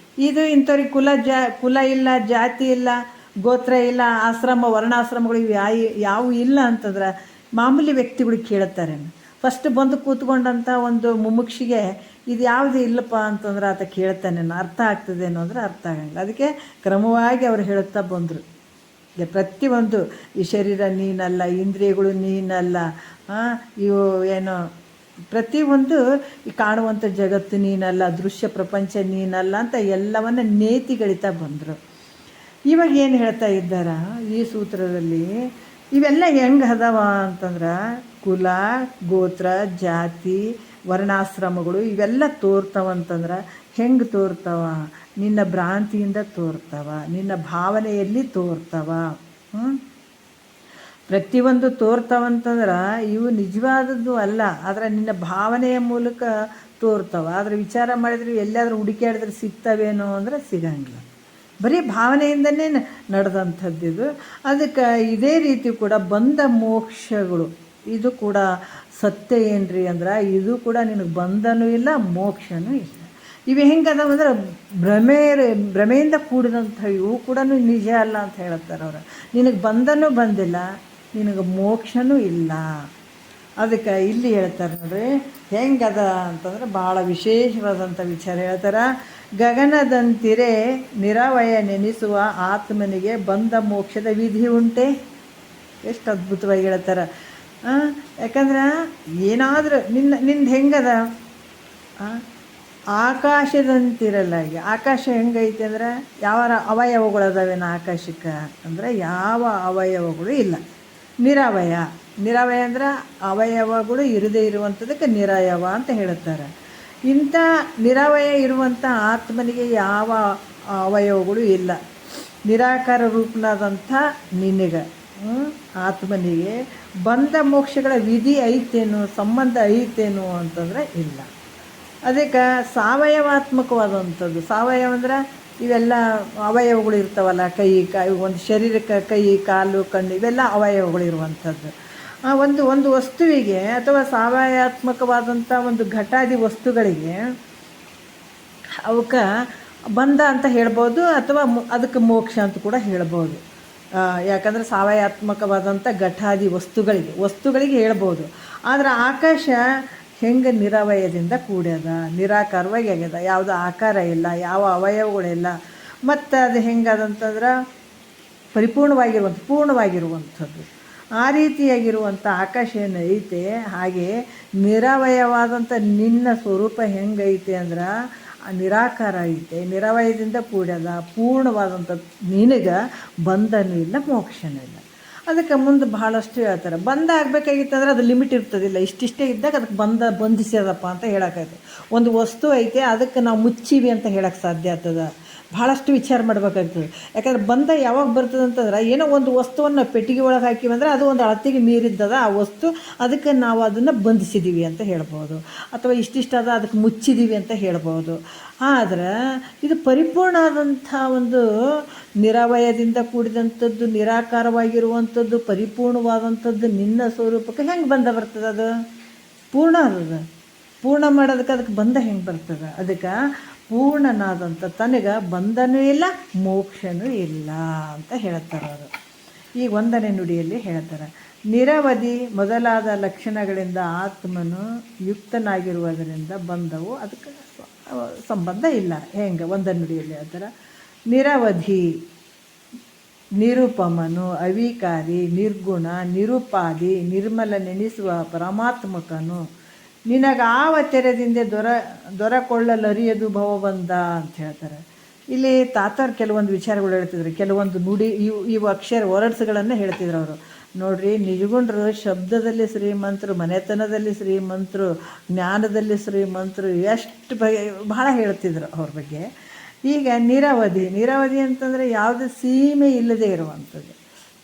ಇದು ಇಂಥವ್ರಿಗೆ ಕುಲ ಇಲ್ಲ, ಜಾತಿ ಇಲ್ಲ, ಗೋತ್ರ ಇಲ್ಲ, ಆಶ್ರಮ ವರ್ಣಾಶ್ರಮಗಳು ಇವು ಯಾವು ಇಲ್ಲ ಅಂತಂದ್ರೆ ಮಾಮೂಲಿ ವ್ಯಕ್ತಿಗಳಿಗೆ ಕೇಳುತ್ತಾರೆ. ಫಸ್ಟ್ ಬಂದು ಕೂತ್ಕೊಂಡಂಥ ಒಂದು ಮುಮುಕ್ಷಿಗೆ ಇದು ಯಾವುದು ಇಲ್ಲಪ್ಪ ಅಂತಂದ್ರೆ ಆತ ಕೇಳ್ತಾನೆ, ಅರ್ಥ ಆಗ್ತದೇನೋ ಅಂದರೆ ಅರ್ಥ ಆಗಂಗಿಲ್ಲ. ಅದಕ್ಕೆ ಕ್ರಮವಾಗಿ ಅವರು ಹೇಳುತ್ತಾ ಬಂದರು. ಪ್ರತಿಯೊಂದು ಈ ಶರೀರ ನೀನಲ್ಲ, ಇಂದ್ರಿಯಗಳು ನೀನಲ್ಲ, ಇವು ಏನೋ ಪ್ರತಿಯೊಂದು ಈ ಕಾಣುವಂಥ ಜಗತ್ತು ನೀನಲ್ಲ, ದೃಶ್ಯ ಪ್ರಪಂಚ ನೀನಲ್ಲ ಅಂತ ಎಲ್ಲವನ್ನ ನೇತಿಗಳಿತಾ ಬಂದರು. ಇವಾಗ ಏನು ಹೇಳ್ತಾ ಇದ್ದಾರ ಈ ಸೂತ್ರದಲ್ಲಿ, ಇವೆಲ್ಲ ಹೆಂಗೆ ಅದಾವ ಅಂತಂದ್ರೆ ಕುಲ ಗೋತ್ರ ಜಾತಿ ವರ್ಣಾಶ್ರಮಗಳು ಇವೆಲ್ಲ ತೋರ್ತಾವಂತಂದ್ರೆ ಹೆಂಗೆ ತೋರ್ತಾವ? ನಿನ್ನ ಭ್ರಾಂತಿಯಿಂದ ತೋರ್ತಾವ, ನಿನ್ನ ಭಾವನೆಯಲ್ಲಿ ತೋರ್ತಾವ. ಪ್ರತಿಯೊಂದು ತೋರ್ತಾವಂತಂದ್ರೆ ಇವು ನಿಜವಾದದ್ದು ಅಲ್ಲ, ಆದರೆ ನಿನ್ನ ಭಾವನೆಯ ಮೂಲಕ ತೋರ್ತಾವ. ಆದರೆ ವಿಚಾರ ಮಾಡಿದ್ರೆ ಎಲ್ಲಾದರೂ ಹುಡುಕಾಡಿದ್ರೆ ಸಿಗ್ತವೇನೋ ಅಂದರೆ ಸಿಗಂಗಿಲ್ಲ. ಬರೀ ಭಾವನೆಯಿಂದನೇ ನಡೆದಂಥದ್ದಿದು. ಅದಕ್ಕೆ ಇದೇ ರೀತಿ ಕೂಡ ಬಂದ ಮೋಕ್ಷಗಳು ಇದು ಕೂಡ ಸತ್ಯ ಏನ್ರಿ ಅಂದ್ರೆ ಇದು ಕೂಡ ನಿನಗೆ ಬಂಧನೂ ಇಲ್ಲ, ಮೋಕ್ಷನೂ ಇಲ್ಲ. ಇವು ಹೆಂಗದಾವ ಅಂದ್ರೆ ಭ್ರಮೆಯಿಂದ ಕೂಡಿದಂಥ ಇವು ಕೂಡ ನಿಜ ಅಲ್ಲ ಅಂತ ಹೇಳ್ತಾರೆ ಅವರು. ನಿನಗೆ ಬಂಧನೂ ಬಂದಿಲ್ಲ, ನಿನಗೆ ಮೋಕ್ಷನೂ ಇಲ್ಲ. ಅದಕ್ಕೆ ಇಲ್ಲಿ ಹೇಳ್ತಾರೆ ನೋಡ್ರಿ ಹೆಂಗದ ಅಂತಂದ್ರೆ ಭಾಳ ವಿಶೇಷವಾದಂಥ ವಿಚಾರ ಹೇಳ್ತಾರೆ. ಗಗನದಂತಿರೆ ನಿರವಯ ನೆನೆಸುವ ಆತ್ಮನಿಗೆ ಬಂದ ಮೋಕ್ಷದ ವಿಧಿ ಉಂಟೆ. ಎಷ್ಟು ಅದ್ಭುತವಾಗಿ ಹೇಳ್ತಾರೆ. ಯಾಕಂದ್ರೆ ಏನಾದರೂ ನಿಂದು ಹೆಂಗದ, ಆಕಾಶದಂತಿರಲ್ಲ. ಆಕಾಶ ಹೆಂಗೈತೆ ಅಂದ್ರೆ ಯಾವ ಅವಯವಗಳು ಅದಾವೇನು ಆಕಾಶಕ್ಕೆ ಅಂದರೆ ಯಾವ ಅವಯವಗಳು ಇಲ್ಲ. ನಿರವಯ ಅಂದ್ರೆ ಅವಯವಗಳು ಇರದೇ ಇರುವಂಥದ್ದಕ್ಕೆ ನಿರಯವ ಅಂತ ಹೇಳುತ್ತಾರೆ. ಇಂಥ ನಿರವಯ ಇರುವಂಥ ಆತ್ಮನಿಗೆ ಯಾವ ಅವಯವಗಳು ಇಲ್ಲ. ನಿರಾಕಾರ ರೂಪನಾದಂಥ ನಿನಗೆ ಆತ್ಮನಿಗೆ ಬಂದ ಮೋಕ್ಷಗಳ ವಿಧಿ ಐತೇನು, ಸಂಬಂಧ ಐತೇನು ಅಂತಂದರೆ ಇಲ್ಲ. ಅದಕ್ಕೆ ಸಾವಯವಾತ್ಮಕವಾದಂಥದ್ದು. ಸಾವಯವ ಅಂದ್ರೆ ಇವೆಲ್ಲ ಅವಯವಗಳು ಇರ್ತಾವಲ್ಲ, ಕೈ ಒಂದು ಶರೀರಕ್ಕೆ ಕೈ ಕಾಲು ಕಣ್ಣು ಇವೆಲ್ಲ ಅವಯವಗಳು ಇರುವಂಥದ್ದು. ಒಂದು ವಸ್ತುವಿಗೆ ಅಥವಾ ಸಾವಯಾತ್ಮಕವಾದಂಥ ಒಂದು ಘಟಾದಿ ವಸ್ತುಗಳಿಗೆ ಅವಕ್ಕೆ ಬಂಧ ಅಂತ ಹೇಳ್ಬೋದು, ಅಥವಾ ಅದಕ್ಕೆ ಮೋಕ್ಷ ಅಂತ ಕೂಡ ಹೇಳ್ಬೋದು. ಯಾಕಂದರೆ ಸಾವಯಾತ್ಮಕವಾದಂಥ ಘಟಾದಿ ವಸ್ತುಗಳಿಗೆ ಹೇಳ್ಬೋದು. ಆದರೆ ಆಕಾಶ ಹೆಂಗೆ ನಿರವಯದಿಂದ ಕೂಡ್ಯದ, ನಿರಾಕಾರವಾಗಿ ಆಗ್ಯದ, ಯಾವುದೋ ಆಕಾರ ಇಲ್ಲ, ಯಾವ ಅವಯವಗಳಿಲ್ಲ. ಮತ್ತು ಅದು ಹೆಂಗದಂತಂದ್ರೆ ಪೂರ್ಣವಾಗಿರುವಂಥದ್ದು. ಆ ರೀತಿಯಾಗಿರುವಂಥ ಆಕಾಶ ಏನು ಐತೆ, ಹಾಗೆ ನಿರವಯವಾದಂಥ ನಿನ್ನ ಸ್ವರೂಪ ಹೆಂಗೈತೆ ಅಂದ್ರೆ ನಿರಾಕಾರ ಐತೆ, ನಿರವಯದಿಂದ ಕೂಡ್ಯದ, ಪೂರ್ಣವಾದಂಥ ನಿನಗೆ ಬಂಧನೂ ಇಲ್ಲ, ಮೋಕ್ಷನೂ ಇಲ್ಲ. ಅದಕ್ಕೆ ಮುಂದೆ ಭಾಳಷ್ಟು ಹೇಳ್ತಾರೆ. ಬಂಧ ಆಗಬೇಕಾಗಿತ್ತಂದ್ರೆ ಅದು ಲಿಮಿಟ್ ಇರ್ತದಿಲ್ಲ, ಇಷ್ಟಿಷ್ಟೇ ಇದ್ದಾಗ ಅದಕ್ಕೆ ಬಂಧಿಸ್ಯದಪ್ಪ ಅಂತ ಹೇಳೋಕ್ಕಾಯ್ತು. ಒಂದು ವಸ್ತು ಐತೆ, ಅದಕ್ಕೆ ನಾವು ಮುಚ್ಚಿವಿ ಅಂತ ಹೇಳೋಕ್ಕೆ ಸಾಧ್ಯ ಆಗ್ತದೆ. ಭಾಳಷ್ಟು ವಿಚಾರ ಮಾಡ್ಬೇಕಾಗ್ತದೆ. ಯಾಕಂದ್ರೆ ಬಂಧ ಯಾವಾಗ ಬರ್ತದೆ ಅಂತಂದ್ರೆ, ಏನೋ ಒಂದು ವಸ್ತುವನ್ನು ಪೆಟ್ಟಿಗೆ ಒಳಗೆ ಹಾಕಿವಂದ್ರೆ ಅದು ಒಂದು ಅಳತೆಗೆ ಮೀರಿದ್ದದ ಆ ವಸ್ತು, ಅದಕ್ಕೆ ನಾವು ಅದನ್ನು ಬಂಧಿಸಿದ್ದೀವಿ ಅಂತ ಹೇಳ್ಬೋದು, ಅಥವಾ ಇಷ್ಟಿಷ್ಟದ ಅದಕ್ಕೆ ಮುಚ್ಚಿದ್ದೀವಿ ಅಂತ ಹೇಳ್ಬೋದು. ಆದರೆ ಇದು ಪರಿಪೂರ್ಣ ಆದಂಥ ಒಂದು ನಿರವಯದಿಂದ ಕೂಡಿದಂಥದ್ದು, ನಿರಾಕಾರವಾಗಿರುವಂಥದ್ದು, ಪರಿಪೂರ್ಣವಾದಂಥದ್ದು ನಿನ್ನ ಸ್ವರೂಪಕ್ಕೆ ಹೆಂಗೆ ಬಂಧ ಬರ್ತದೆ? ಅದು ಪೂರ್ಣ ಅದದು. ಪೂರ್ಣ ಮಾಡೋದಕ್ಕೆ ಅದಕ್ಕೆ ಬಂಧ ಹೆಂಗೆ ಬರ್ತದೆ? ಅದಕ್ಕೆ ಪೂರ್ಣನಾದಂಥ ತನಗೆ ಬಂಧನೂ ಇಲ್ಲ, ಮೋಕ್ಷನೂ ಇಲ್ಲ ಅಂತ ಹೇಳ್ತಾರೆ ಅವರು. ಈಗ 1ನೇ ನುಡಿಯಲ್ಲಿ ಹೇಳ್ತಾರೆ, ನಿರವಧಿ ಮೊದಲಾದ ಲಕ್ಷಣಗಳಿಂದ ಆತ್ಮನು ಯುಕ್ತನಾಗಿರುವುದರಿಂದ ಬಂಧವು ಅದಕ್ಕೆ ಸಂಬಂಧ ಇಲ್ಲ. ಹೆಂಗೆ 1ನೇ ನುಡಿಯಲ್ಲಿ ಹೇಳ್ತಾರೆ, ನಿರವಧಿ, ನಿರುಪಮನು, ಅವಿಕಾರಿ, ನಿರ್ಗುಣ, ನಿರುಪಾದಿ, ನಿರ್ಮಲ ನೆನೆಸುವ ಪರಮಾತ್ಮಕನು, ನಿನಗಾವ ತೆರೆದಿಂದ ದೊರಕೊಳ್ಳಲರಿಯದು ಭವಬಂಧ ಅಂತ ಹೇಳ್ತಾರೆ. ಇಲ್ಲಿ ತಾತಾರು ಕೆಲವೊಂದು ವಿಚಾರಗಳು ಹೇಳ್ತಿದ್ರು, ಕೆಲವೊಂದು ನುಡಿ ಇವು ಅಕ್ಷರ ವರ್ಡ್ಸ್ಗಳನ್ನು ಹೇಳ್ತಿದ್ರು ಅವರು. ನೋಡ್ರಿ, ನಿಜಗುಂಡ್ರು ಶಬ್ದದಲ್ಲಿ ಶ್ರೀಮಂತರು, ಮನೆತನದಲ್ಲಿ ಶ್ರೀಮಂತರು, ಜ್ಞಾನದಲ್ಲಿ ಶ್ರೀಮಂತರು, ಎಷ್ಟು ಬಹಳ ಹೇಳ್ತಿದ್ರು ಅವ್ರ ಬಗ್ಗೆ. ಈಗ ನಿರವಧಿ ಅಂತಂದರೆ ಯಾವುದೇ ಸೀಮೆ ಇಲ್ಲದೆ ಇರುವಂಥದ್ದು.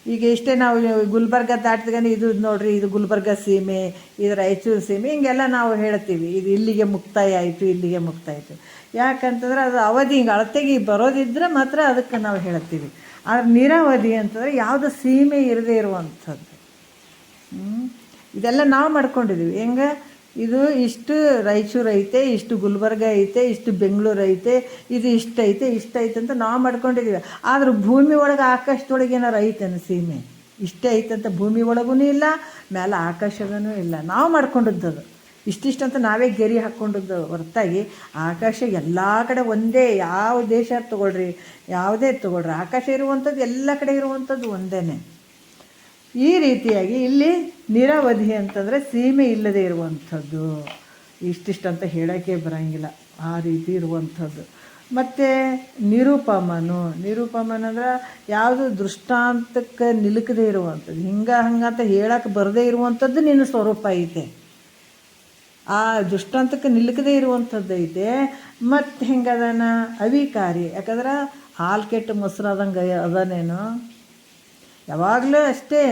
ಈಗ ಇಷ್ಟೇ ನಾವು ಗುಲ್ಬರ್ಗ ದಾಟಿದ್ಗಾನೆ ಇದು ನೋಡ್ರಿ, ಇದು ಗುಲ್ಬರ್ಗ ಸೀಮೆ, ಇದು ರಾಯಚೂರು ಸೀಮೆ, ಹಿಂಗೆಲ್ಲ ನಾವು ಹೇಳ್ತೀವಿ. ಇದು ಇಲ್ಲಿಗೆ ಮುಕ್ತಾಯ ಆಯಿತು, ಇಲ್ಲಿಗೆ ಮುಕ್ತಾಯ ಆಯಿತು. ಯಾಕಂತಂದ್ರೆ ಅದು ಅವಧಿ ಹಿಂಗೆ ಅಳತೆಗೆ ಬರೋದಿದ್ರೆ ಮಾತ್ರ ಅದಕ್ಕೆ ನಾವು ಹೇಳ್ತೀವಿ. ಆದರೆ ನಿರವಧಿ ಅಂತಂದರೆ ಯಾವುದೋ ಸೀಮೆ ಇರದೇ ಇರುವಂಥದ್ದು. ಇದೆಲ್ಲ ನಾವು ಮಾಡ್ಕೊಂಡಿದ್ದೀವಿ. ಹೆಂಗೆ, ಇದು ಇಷ್ಟು ರಾಯಚೂರು ಐತೆ, ಇಷ್ಟು ಗುಲ್ಬರ್ಗ ಐತೆ, ಇಷ್ಟು ಬೆಂಗಳೂರು ಐತೆ, ಇದು ಇಷ್ಟೈತೆ ಅಂತ ನಾವು ಮಾಡ್ಕೊಂಡಿದ್ದೀವಿ. ಆದ್ರೆ ಭೂಮಿ ಒಳಗೆ ಆಕಾಶದೊಳಗೆ ಏನಾರು ಐತೇನು ಸೀಮೆ? ಇಷ್ಟೇ ಐತಂತ ಭೂಮಿ ಒಳಗೂ ಇಲ್ಲ, ಮೇಲೆ ಆಕಾಶದೂ ಇಲ್ಲ. ನಾವು ಮಾಡ್ಕೊಂಡಿದ್ದದು ಇಷ್ಟಿಷ್ಟಂತ ನಾವೇ ಗೆರಿ ಹಾಕ್ಕೊಂಡಿದ್ದು ಹೊರತಾಗಿ ಆಕಾಶ ಎಲ್ಲ ಕಡೆ ಒಂದೇ. ಯಾವ ದೇಶ ತೊಗೊಳ್ರಿ, ಯಾವುದೇ ತೊಗೊಳ್ರಿ, ಆಕಾಶ ಇರುವಂಥದ್ದು ಎಲ್ಲ ಕಡೆ ಇರುವಂಥದ್ದು ಒಂದೇ. ಈ ರೀತಿಯಾಗಿ ಇಲ್ಲಿ ನಿರವಧಿ ಅಂತಂದರೆ ಸೀಮೆ ಇಲ್ಲದೆ ಇರುವಂಥದ್ದು, ಇಷ್ಟಿಷ್ಟಂತ ಹೇಳೋಕ್ಕೆ ಬರೋಂಗಿಲ್ಲ, ಆ ರೀತಿ ಇರುವಂಥದ್ದು. ಮತ್ತು ನಿರುಪಮನು ಅಂದ್ರೆ ಯಾವುದು ದೃಷ್ಟಾಂತಕ್ಕೆ ನಿಲುಕದೇ ಇರುವಂಥದ್ದು, ಹಂಗಂತ ಹೇಳಕ್ಕೆ ಬರದೇ ಇರುವಂಥದ್ದು ನಿನ್ನ ಸ್ವರೂಪ ಐತೆ. ಆ ದೃಷ್ಟಾಂತಕ್ಕೆ ನಿಲುಕದೇ ಇರುವಂಥದ್ದು ಐತೆ. ಮತ್ತು ಹೆಂಗದಾನ ಅವಿಕಾರಿ, ಯಾಕಂದ್ರೆ ಹಾಲು ಕೆಟ್ಟು ಮೊಸರಾದಂಗೆ ಅದನೇನು, ಯಾವಾಗಲೂ ಅಷ್ಟೇ.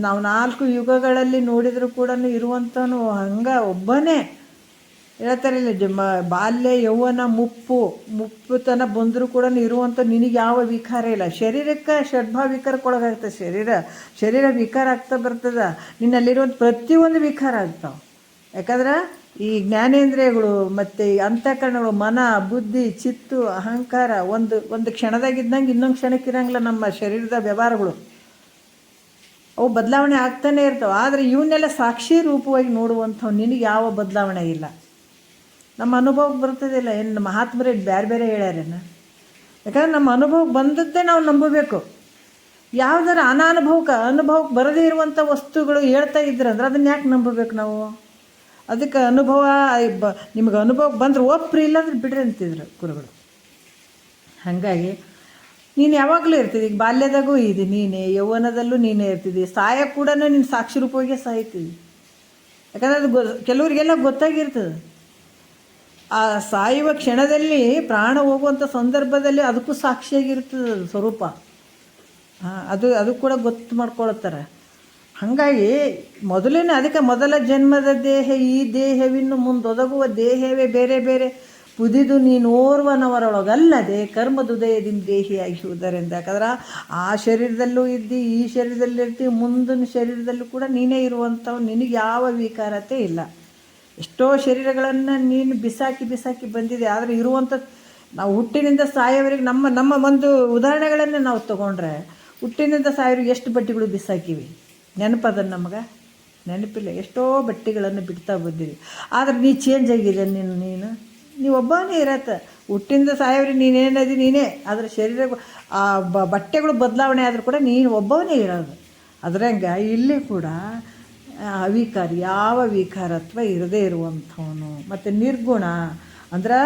ನಾವು 4 ಯುಗಗಳಲ್ಲಿ ನೋಡಿದರೂ ಕೂಡ ಇರುವಂಥವನು ಹಂಗೆ ಒಬ್ಬನೇ. ಹೇಳ್ತಾರೆ ಇಲ್ಲಿ ಬಾಲ್ಯ, ಯೌವನ, ಮುಪ್ಪು ತನ ಬಂದರೂ ಕೂಡ ಇರುವಂಥ ನಿನಗೆ ಯಾವ ವಿಕಾರ ಇಲ್ಲ. ಶರೀರಕ್ಕೆ ಷಡ್ಭಾವ ವಿಕಾರಕ್ಕೊಳಗಾಗ್ತದೆ. ಶರೀರ ವಿಕಾರ ಆಗ್ತಾ ಬರ್ತದೆ. ನಿನ್ನಲ್ಲಿರುವಂಥ ಪ್ರತಿಯೊಂದು ವಿಕಾರ ಆಗ್ತಾವೆ. ಯಾಕಂದ್ರೆ ಈ ಜ್ಞಾನೇಂದ್ರಿಯಗಳು ಮತ್ತು ಅಂತಃಕರಣಗಳು, ಮನ, ಬುದ್ಧಿ, ಚಿತ್ತು, ಅಹಂಕಾರ ಒಂದು ಕ್ಷಣದಾಗಿದ್ದಂಗೆ ಇನ್ನೊಂದು ಕ್ಷಣಕ್ಕೆ ಇರೋಂಗಿಲ್ಲ. ನಮ್ಮ ಶರೀರದ ವ್ಯವಹಾರಗಳು ಅವು ಬದಲಾವಣೆ ಆಗ್ತಾನೆ ಇರ್ತವೆ. ಆದರೆ ಇವನ್ನೆಲ್ಲ ಸಾಕ್ಷಿ ರೂಪವಾಗಿ ನೋಡುವಂಥವು ನಿನಗೆ ಯಾವ ಬದಲಾವಣೆ ಇಲ್ಲ. ನಮ್ಮ ಅನುಭವಕ್ಕೆ ಬರ್ತದಿಲ್ಲ. ಏನು ಮಹಾತ್ಮರೇ ಬೇರೆ ಹೇಳ್ಯಾರೇನ? ಯಾಕಂದ್ರೆ ನಮ್ಮ ಅನುಭವಕ್ಕೆ ಬಂದದ್ದೇ ನಾವು ನಂಬಬೇಕು. ಯಾವುದಾರ ಅನುಭವಕ್ಕೆ ಬರದೇ ಇರುವಂಥ ವಸ್ತುಗಳು ಹೇಳ್ತಾ ಇದ್ರಂದ್ರೆ ಅದನ್ನು ಯಾಕೆ ನಂಬಬೇಕು ನಾವು? ಅದಕ್ಕೆ ನಿಮಗೆ ಅನುಭವಕ್ಕೆ ಬಂದ್ರೆ ಒಪ್ಪ್ರಿ, ಇಲ್ಲಾಂದ್ರೆ ಬಿಡ್ರಿ ಅಂತಿದ್ರು ಗುರುಗಳು. ಹಾಗಾಗಿ ನೀನು ಯಾವಾಗಲೂ ಇರ್ತಿದ್ದಿ. ಈಗ ಬಾಲ್ಯದಾಗೂ ಇದು ನೀನೇ, ಯೌವನದಲ್ಲೂ ನೀನೇ ಇರ್ತಿದ್ದಿ, ಸಾಯ ಕೂಡ ನೀನು ಸಾಕ್ಷಿ ರೂಪವಾಗಿ ಸಾಯ್ತಿದ್ದಿ. ಯಾಕಂದರೆ ಅದು ಕೆಲವರಿಗೆಲ್ಲ ಗೊತ್ತಾಗಿರ್ತದೆ. ಆ ಸಾಯುವ ಕ್ಷಣದಲ್ಲಿ, ಪ್ರಾಣ ಹೋಗುವಂಥ ಸಂದರ್ಭದಲ್ಲಿ ಅದಕ್ಕೂ ಸಾಕ್ಷಿಯಾಗಿರ್ತದೆ ಅದು ಸ್ವರೂಪ. ಅದು ಕೂಡ ಗೊತ್ತು ಮಾಡ್ಕೊಳ್ತಾರೆ. ಹಾಗಾಗಿ ಅದಕ್ಕೆ ಮೊದಲ ಜನ್ಮದ ದೇಹ, ಈ ದೇಹವಿನ್ನು ಮುಂದೊದಗುವ ದೇಹವೇ ಬೇರೆ ಬೇರೆ ಪುದಿದು ನೀನೋರ್ವನವರೊಳಗಲ್ಲದೆ ಕರ್ಮದುದಯದಿಂದ ದೇಹಿಯಾಗಿರುವುದರಿಂದ. ಯಾಕಂದ್ರೆ ಆ ಶರೀರದಲ್ಲೂ ಇದ್ದು ಈ ಶರೀರದಲ್ಲಿರ್ತೀವಿ, ಮುಂದಿನ ಶರೀರದಲ್ಲೂ ಕೂಡ ನೀನೇ ಇರುವಂಥವು, ನಿನಗೆ ಯಾವ ವಿಕಾರತೆ ಇಲ್ಲ. ಎಷ್ಟೋ ಶರೀರಗಳನ್ನು ನೀನು ಬಿಸಾಕಿ ಬಂದಿದೆ. ಆದರೆ ಇರುವಂಥದ್ದು ನಾವು ಹುಟ್ಟಿನಿಂದ ಸಾಯೋವರೆಗೆ ನಮ್ಮ ಒಂದು ಉದಾಹರಣೆಗಳನ್ನೇ ನಾವು ತೊಗೊಂಡ್ರೆ, ಹುಟ್ಟಿನಿಂದ ಸಾಯೋರಿಗೆ ಎಷ್ಟು ಬಟ್ಟೆಗಳು ಬಿಸಾಕಿವಿ ನೆನಪದ ನಮಗೆ? ನೆನಪಿಲ್ಲ. ಎಷ್ಟೋ ಬಟ್ಟೆಗಳನ್ನು ಬಿಡ್ತಾ ಬಂದಿರಿ, ಆದರೆ ನೀ ಚೇಂಜ್ ಆಗಿದೆ. ನೀವು ಒಬ್ಬನೇ ಇರತ್ತೆ. ಹುಟ್ಟಿಂದ ಸಾಯೋರಿ ನೀನೇನದಿ ನೀನೇ, ಆದರೆ ಶರೀರ ಬಟ್ಟೆಗಳು ಬದಲಾವಣೆ ಆದರೂ ಕೂಡ ನೀನು ಒಬ್ಬನೇ ಇರೋದು. ಅದರಂಗೆ ಇಲ್ಲಿ ಕೂಡ ಅವಿಕಾರಿ, ಯಾವ ವಿಕಾರತ್ವ ಇರದೇ ಇರುವಂಥವನು. ಮತ್ತು ನಿರ್ಗುಣ ಅಂದ್ರೆ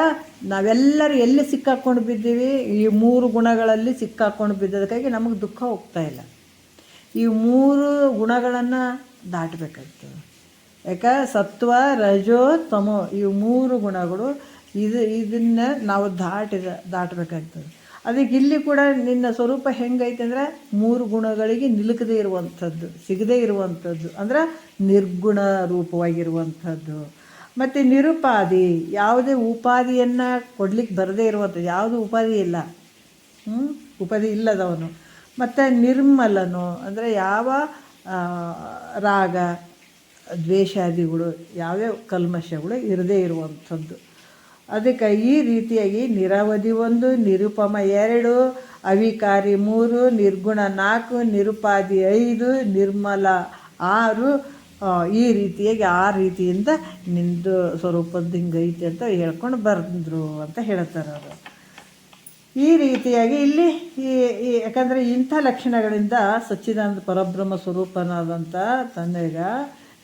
ನಾವೆಲ್ಲರೂ ಎಲ್ಲಿ ಸಿಕ್ಕಾಕೊಂಡು ಬಿದ್ದೀವಿ? ಈ 3 ಗುಣಗಳಲ್ಲಿ ಸಿಕ್ಕಾಕೊಂಡು ಬಿದ್ದದಕ್ಕಾಗಿ ನಮಗೆ ದುಃಖ ಹೋಗ್ತಾ ಇಲ್ಲ. ಈ 3 ಗುಣಗಳನ್ನು ದಾಟಬೇಕಾಗ್ತದೆ. ಯಾಕೆ? ಸತ್ವ, ರಜೋ, ತಮೋ, ಈ 3 ಗುಣಗಳು ಇದನ್ನು ನಾವು ದಾಟಬೇಕಾಗ್ತದೆ. ಅದಕ್ಕೆ ಇಲ್ಲಿ ಕೂಡ ನಿನ್ನ ಸ್ವರೂಪ ಹೆಂಗೈತೆ ಅಂದರೆ 3 ಗುಣಗಳಿಗೆ ನಿಲುಕದೇ ಇರುವಂಥದ್ದು, ಸಿಗದೇ ಇರುವಂಥದ್ದು, ಅಂದ್ರೆ ನಿರ್ಗುಣ ರೂಪವಾಗಿರುವಂಥದ್ದು. ಮತ್ತು ನಿರುಪಾದಿ, ಯಾವುದೇ ಉಪಾದಿಯನ್ನು ಕೊಡ್ಲಿಕ್ಕೆ ಬರದೇ ಇರುವಂಥದ್ದು, ಯಾವುದೂ ಉಪಾಧಿ ಇಲ್ಲ, ಉಪಾಧಿ ಇಲ್ಲದವನು. ಮತ್ತು ನಿರ್ಮಲನು ಅಂದರೆ ಯಾವ ರಾಗ ದ್ವೇಷಾದಿಗಳು, ಯಾವ್ಯಾವ ಕಲ್ಮಶಗಳು ಇರದೇ ಇರುವಂಥದ್ದು. ಅದಕ್ಕೆ ಈ ರೀತಿಯಾಗಿ ನಿರವಧಿ 1, ನಿರುಪಮ 2, ಅವಿಕಾರಿ 3, ನಿರ್ಗುಣ 4, ನಿರುಪಾದಿ 5, ನಿರ್ಮಲ 6, ಈ ರೀತಿಯಾಗಿ 6 ರೀತಿಯಿಂದ ನಿಂದು ಸ್ವರೂಪದ್ದು ಹಿಂಗೈತಿ ಅಂತ ಹೇಳ್ಕೊಂಡು ಬಂದರು ಅಂತ ಹೇಳ್ತಾರೆ ಅವರು. ಈ ರೀತಿಯಾಗಿ ಇಲ್ಲಿ ಯಾಕಂದರೆ ಇಂಥ ಲಕ್ಷಣಗಳಿಂದ ಸಚ್ಚಿದಾನಂದ ಪರಬ್ರಹ್ಮ ಸ್ವರೂಪನಾದಂಥ ತನ್ನಗ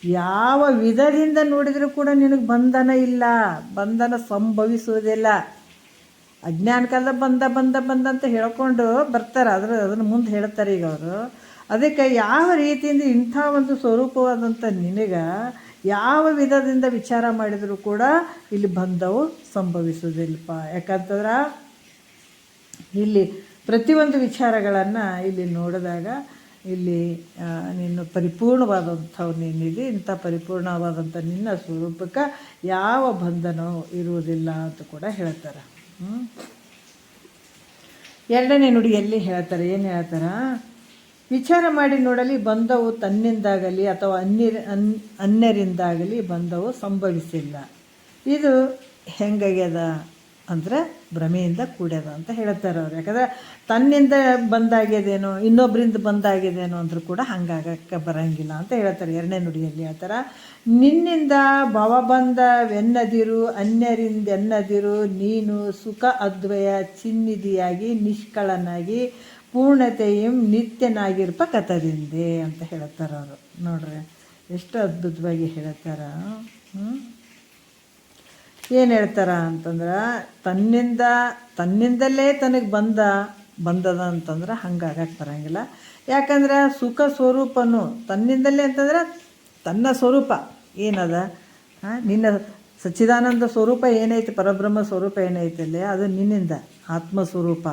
ಯಾವ ವಿಧದಿಂದ ನೋಡಿದರೂ ಕೂಡ ನಿನಗೆ ಬಂಧನ ಇಲ್ಲ, ಬಂಧನ ಸಂಭವಿಸುವುದಿಲ್ಲ. ಅಜ್ಞಾನ ಕಾಲದ ಬಂದ ಅಂತ ಹೇಳ್ಕೊಂಡು ಬರ್ತಾರೆ, ಅದನ್ನು ಮುಂದೆ ಹೇಳ್ತಾರೆ ಈಗ ಅವರು. ಅದಕ್ಕೆ ಯಾವ ರೀತಿಯಿಂದ ಇಂಥ ಒಂದು ಸ್ವರೂಪವಾದಂಥ ನಿನಗೆ ಯಾವ ವಿಧದಿಂದ ವಿಚಾರ ಮಾಡಿದರೂ ಕೂಡ ಇಲ್ಲಿ ಬಂಧವು ಸಂಭವಿಸುವುದಿಲ್ಲಪ್ಪ. ಯಾಕಂತಂದ್ರೆ ಇಲ್ಲಿ ಪ್ರತಿಯೊಂದು ವಿಚಾರಗಳನ್ನು ಇಲ್ಲಿ ನೋಡಿದಾಗ ಇಲ್ಲಿ ನೀನು ಪರಿಪೂರ್ಣವಾದಂಥವು ನೀನಿದೆ. ಇಂಥ ಪರಿಪೂರ್ಣವಾದಂಥ ನಿನ್ನ ಸ್ವರೂಪಕ್ಕೆ ಯಾವ ಬಂಧನವೂ ಇರುವುದಿಲ್ಲ ಅಂತ ಕೂಡ ಹೇಳ್ತಾರೆ. 2ನೇ ನುಡಿಯಲ್ಲಿ ಹೇಳ್ತಾರೆ, ಏನು ಹೇಳ್ತಾರೆ? ವಿಚಾರ ಮಾಡಿ ನೋಡಲಿ, ಬಂಧವು ತನ್ನಿಂದಾಗಲಿ ಅಥವಾ ಅನ್ಯರಿಂದಾಗಲಿ ಬಂಧವು ಸಂಭವಿಸಿಲ್ಲ. ಇದು ಹೆಂಗಾಗ್ಯದ ಅಂದರೆ ಭ್ರಮೆಯಿಂದ ಕೂಡ್ಯದ ಅಂತ ಹೇಳ್ತಾರೆ ಅವರು. ಯಾಕಂದರೆ ತನ್ನಿಂದ ಬಂದಾಗ್ಯದೇನೋ, ಇನ್ನೊಬ್ಬರಿಂದ ಬಂದಾಗ್ಯದೇನೋ ಅಂದರೂ ಕೂಡ ಹಂಗಾಗಕ್ಕೆ ಬರೋಂಗಿಲ್ಲ ಅಂತ ಹೇಳ್ತಾರೆ. 2ನೇ ನುಡಿಯಲ್ಲಿ ಹೇಳ್ತಾರೆ, ನಿನ್ನಿಂದ ಭವಬಂಧವೆನ್ನದಿರು, ಅನ್ಯರಿಂದೆನ್ನದಿರು, ನೀನು ಸುಖ ಅದ್ವಯ ಚಿನ್ನಿಧಿಯಾಗಿ ನಿಷ್ಕಳನಾಗಿ ಪೂರ್ಣತೆಯು ನಿತ್ಯನಾಗಿರ್ಪ ಕಥದಿಂದೆ ಅಂತ ಹೇಳ್ತಾರೆ ಅವರು. ನೋಡ್ರಿ ಎಷ್ಟು ಅದ್ಭುತವಾಗಿ ಹೇಳ್ತಾರೆ. ಏನು ಹೇಳ್ತಾರ ಅಂತಂದ್ರೆ, ತನ್ನಿಂದಲೇ ತನಗೆ ಬಂದದ ಅಂತಂದ್ರೆ ಹಂಗಾಗಕ್ಕೆ ಬರೋಂಗಿಲ್ಲ. ಯಾಕಂದ್ರೆ ಸುಖ ಸ್ವರೂಪನು ತನ್ನಿಂದಲೇ ಅಂತಂದ್ರೆ ತನ್ನ ಸ್ವರೂಪ ಏನದ, ನಿನ್ನ ಸಚ್ಚಿದಾನಂದ ಸ್ವರೂಪ ಏನೈತೆ, ಪರಬ್ರಹ್ಮ ಸ್ವರೂಪ ಏನೈತಲ್ಲೇ ಅದು ನಿನ್ನಿಂದ ಆತ್ಮಸ್ವರೂಪ.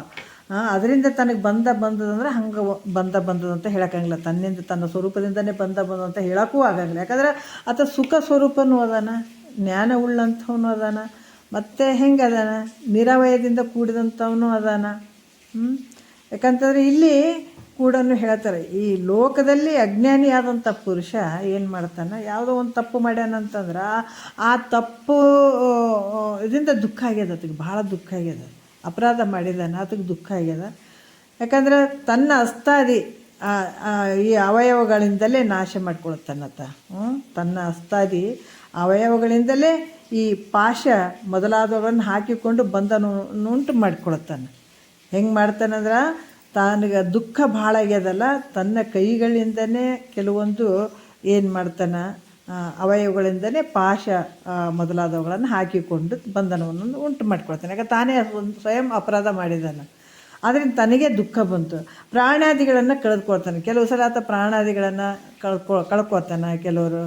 ಅದರಿಂದ ತನಗೆ ಬಂದದಂದ್ರೆ ಹಂಗೆ ಬಂದದಂತ ಹೇಳೋಕ್ಕಾಗಿಲ್ಲ. ತನ್ನಿಂದ ತನ್ನ ಸ್ವರೂಪದಿಂದನೇ ಬಂದಂತ ಹೇಳೋಕ್ಕೂ ಆಗಂಗಿಲ್ಲ. ಯಾಕಂದ್ರೆ ಆತ ಸುಖ ಸ್ವರೂಪನೂ ಅದಾನ, ಜ್ಞಾನ ಉಳ್ಳಂಥವನು ಅದಾನ, ಮತ್ತು ಹೆಂಗೆ ಅದಾನ, ನಿರವಯದಿಂದ ಕೂಡಿದಂಥವನು ಅದಾನ. ಯಾಕಂತಂದರೆ ಇಲ್ಲಿ ಕೂಡ ಹೇಳ್ತಾರೆ, ಈ ಲೋಕದಲ್ಲಿ ಅಜ್ಞಾನಿ ಆದಂಥ ಪುರುಷ ಏನು ಮಾಡ್ತಾನೆ, ಯಾವುದೋ ಒಂದು ತಪ್ಪು ಮಾಡ್ಯಾನಂತಂದ್ರೆ ಆ ತಪ್ಪು ಇದರಿಂದ ದುಃಖ ಆಗ್ಯದ, ಅದಕ್ಕೆ ಭಾಳ ದುಃಖ ಆಗ್ಯದ. ಅಪರಾಧ ಮಾಡಿದಾನೆ, ಅದಕ್ಕೆ ದುಃಖ ಆಗ್ಯದ. ಯಾಕಂದ್ರೆ ತನ್ನ ಅಸ್ತಾದಿ ಈ ಅವಯವಗಳಿಂದಲೇ ನಾಶ ಮಾಡ್ಕೊಳ್ತಾನತ್ತ. ತನ್ನ ಅಸ್ತಾದಿ ಅವಯವಗಳಿಂದಲೇ ಈ ಪಾಶ ಮೊದಲಾದವುಗಳನ್ನು ಹಾಕಿಕೊಂಡು ಬಂಧನವುಂಟು ಮಾಡ್ಕೊಳ್ತಾನೆ. ಹೆಂಗೆ ಮಾಡ್ತಾನಂದ್ರೆ, ತನಗೆ ದುಃಖ ಭಾಳ ಆಗ್ಯದಲ್ಲ, ತನ್ನ ಕೈಗಳಿಂದನೇ ಕೆಲವೊಂದು ಏನು ಮಾಡ್ತಾನೆ, ಅವಯವಗಳಿಂದನೇ ಪಾಶ ಮೊದಲಾದವುಗಳನ್ನು ಹಾಕಿಕೊಂಡು ಬಂಧನವನ್ನು ಉಂಟು ಮಾಡ್ಕೊಳ್ತಾನೆ. ಯಾಕೆ ತಾನೇ ಒಂದು ಸ್ವಯಂ ಅಪರಾಧ ಮಾಡಿದ್ದಾನೆ, ಅದರಿಂದ ತನಗೆ ದುಃಖ ಬಂತು. ಪ್ರಾಣಾದಿಗಳನ್ನು ಕಳೆದುಕೊಳ್ತಾನೆ. ಕೆಲವು ಸಲ ಆತ ಪ್ರಾಣಾದಿಗಳನ್ನು ಕಳ್ಕೊತಾನೆ. ಕೆಲವರು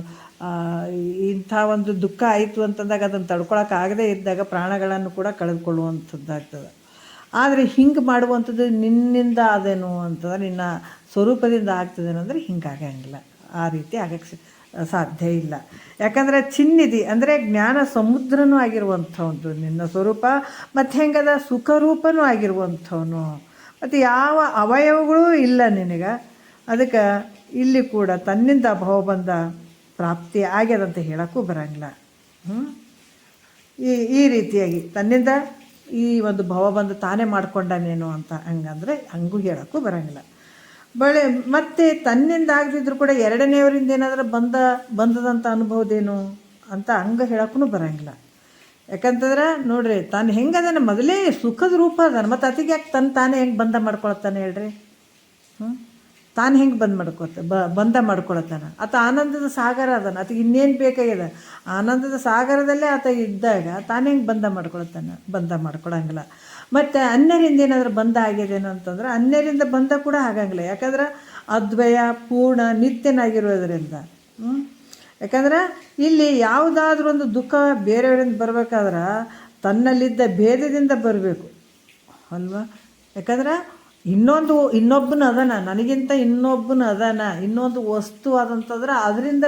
ಇಂಥ ಒಂದು ದುಃಖ ಆಯಿತು ಅಂತಂದಾಗ ಅದನ್ನು ತಡ್ಕೊಳಕ್ಕಾಗದೇ ಇದ್ದಾಗ ಪ್ರಾಣಗಳನ್ನು ಕೂಡ ಕಳೆದುಕೊಳ್ಳುವಂಥದ್ದಾಗ್ತದೆ. ಆದರೆ ಹಿಂಗೆ ಮಾಡುವಂಥದ್ದು ನಿನ್ನಿಂದ ಅದೇನು ಅಂತಂದ್ರೆ, ನಿನ್ನ ಸ್ವರೂಪದಿಂದ ಆಗ್ತದೇನೋ ಅಂದರೆ ಹಿಂಗಾಗಂಗಿಲ್ಲ. ಆ ರೀತಿ ಆಗಕ್ಕೆ ಸಾಧ್ಯ ಇಲ್ಲ. ಯಾಕಂದರೆ ಚಿನ್ನಿಧಿ ಅಂದರೆ ಜ್ಞಾನ ಸಮುದ್ರನೂ ಆಗಿರುವಂಥದ್ದು ನಿನ್ನ ಸ್ವರೂಪ. ಮತ್ತು ಹೆಂಗದ ಸುಖರೂಪನೂ ಆಗಿರುವಂಥವನು. ಮತ್ತು ಯಾವ ಅವಯವಗಳೂ ಇಲ್ಲ ನಿನಗೆ. ಅದಕ್ಕೆ ಇಲ್ಲಿ ಕೂಡ ತನ್ನಿಂದ ಭವಬಂಧ ಪ್ರಾಪ್ತಿ ಆಗ್ಯದಂತ ಹೇಳೋಕ್ಕೂ ಬರೋಂಗಿಲ್ಲ. ಈ ರೀತಿಯಾಗಿ ತನ್ನಿಂದ ಈ ಒಂದು ಭವಬಂಧ ತಾನೇ ಮಾಡ್ಕೊಂಡನೇನು ಅಂತ ಹಂಗಂದರೆ ಹಂಗೂ ಹೇಳೋಕ್ಕೂ ಬರೋಂಗಿಲ್ಲ. ಬಳೆ ಮತ್ತು ತನ್ನಿಂದ ಆಗದಿದ್ರು ಕೂಡ ಎರಡನೆಯವರಿಂದ ಏನಾದರೂ ಬಂದದಂಥ ಅನುಭವದೇನು ಅಂತ ಹಂಗೆ ಹೇಳಕ್ಕೂ ಬರೋಂಗಿಲ್ಲ. ಯಾಕಂತಂದ್ರೆ ನೋಡ್ರಿ, ತಾನು ಹೆಂಗದಾನೆ ಮೊದಲೇ ಸುಖದ ರೂಪ ಅದಾನ, ಮತ್ತು ಅತಿಗೆ ಯಾಕೆ ತಾನೇ ಹೆಂಗೆ ಬಂಧ ಮಾಡ್ಕೊಳತ್ತಾನೆ ಹೇಳ್ರಿ? ತಾನು ಹೆಂಗೆ ಬಂಧ ಮಾಡ್ಕೊಳತ್ತಾನ? ಆತ ಆನಂದದ ಸಾಗರ ಅದಾನ, ಆತಗೆ ಇನ್ನೇನು ಬೇಕಾಗ್ಯದ? ಆನಂದದ ಸಾಗರದಲ್ಲೇ ಆತ ಇದ್ದಾಗ ತಾನು ಹೆಂಗೆ ಬಂಧ ಮಾಡ್ಕೊಳಂಗಿಲ್ಲ. ಮತ್ತು ಅನ್ಯರಿಂದ ಏನಾದರೂ ಬಂಧ ಆಗ್ಯದೇನೋ ಅಂತಂದ್ರೆ ಅನ್ಯರಿಂದ ಬಂಧ ಕೂಡ ಆಗಂಗಿಲ್ಲ. ಯಾಕಂದ್ರೆ ಅದ್ವಯ ಪೂರ್ಣ ನಿತ್ಯನಾಗಿರೋದ್ರಿಂದ. ಯಾಕಂದ್ರೆ ಇಲ್ಲಿ ಯಾವುದಾದ್ರೂ ಒಂದು ದುಃಖ ಬೇರೆಯವರಿಂದ ಬರಬೇಕಾದ್ರೆ ತನ್ನಲ್ಲಿದ್ದ ಭೇದದಿಂದ ಬರಬೇಕು ಅಲ್ವಾ? ಯಾಕಂದ್ರೆ ಇನ್ನೊಬ್ಬನ ಅದಾನ, ನನಗಿಂತ ಇನ್ನೊಬ್ಬನ ಅದಾನ, ಇನ್ನೊಂದು ವಸ್ತು ಆದಂತಂದ್ರೆ ಅದರಿಂದ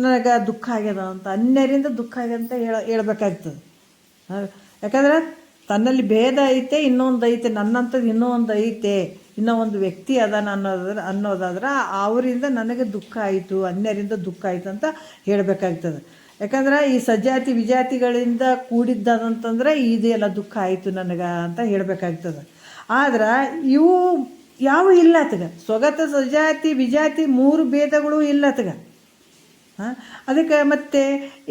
ನನಗೆ ದುಃಖ ಆಗ್ಯದ ಅಂತ, ಅನ್ಯರಿಂದ ದುಃಖ ಆಗ್ಯದ ಅಂತ ಹೇಳ್ಬೇಕಾಗ್ತದೆ. ಯಾಕಂದ್ರೆ ತನ್ನಲ್ಲಿ ಭೇದ ಐತೆ, ಇನ್ನೊಂದು ಐತೆ, ನನ್ನಂಥದ್ದು ಇನ್ನೊಂದು ಐತೆ, ಇನ್ನೂ ಒಂದು ವ್ಯಕ್ತಿ ಅದಾನ ಅನ್ನೋದಾದ್ರೆ ಅವರಿಂದ ನನಗೆ ದುಃಖ ಆಯಿತು, ಅನ್ಯರಿಂದ ದುಃಖ ಆಯಿತು ಅಂತ ಹೇಳಬೇಕಾಗ್ತದೆ. ಯಾಕಂದ್ರೆ ಈ ಸಜಾತಿ ವಿಜಾತಿಗಳಿಂದ ಕೂಡಿದ್ದಾದಂತಂದ್ರೆ ಇದೆಲ್ಲ ದುಃಖ ಆಯಿತು ನನಗೆ ಅಂತ ಹೇಳಬೇಕಾಗ್ತದೆ. ಆದ್ರೆ ಇವು ಯಾವ ಇಲ್ಲ ಆತಗ, ಸ್ವಗತ ಸಜಾತಿ ವಿಜಾತಿ 3 ಭೇದಗಳು ಇಲ್ಲ ಆತಗ. ಅದಕ್ಕೆ ಮತ್ತೆ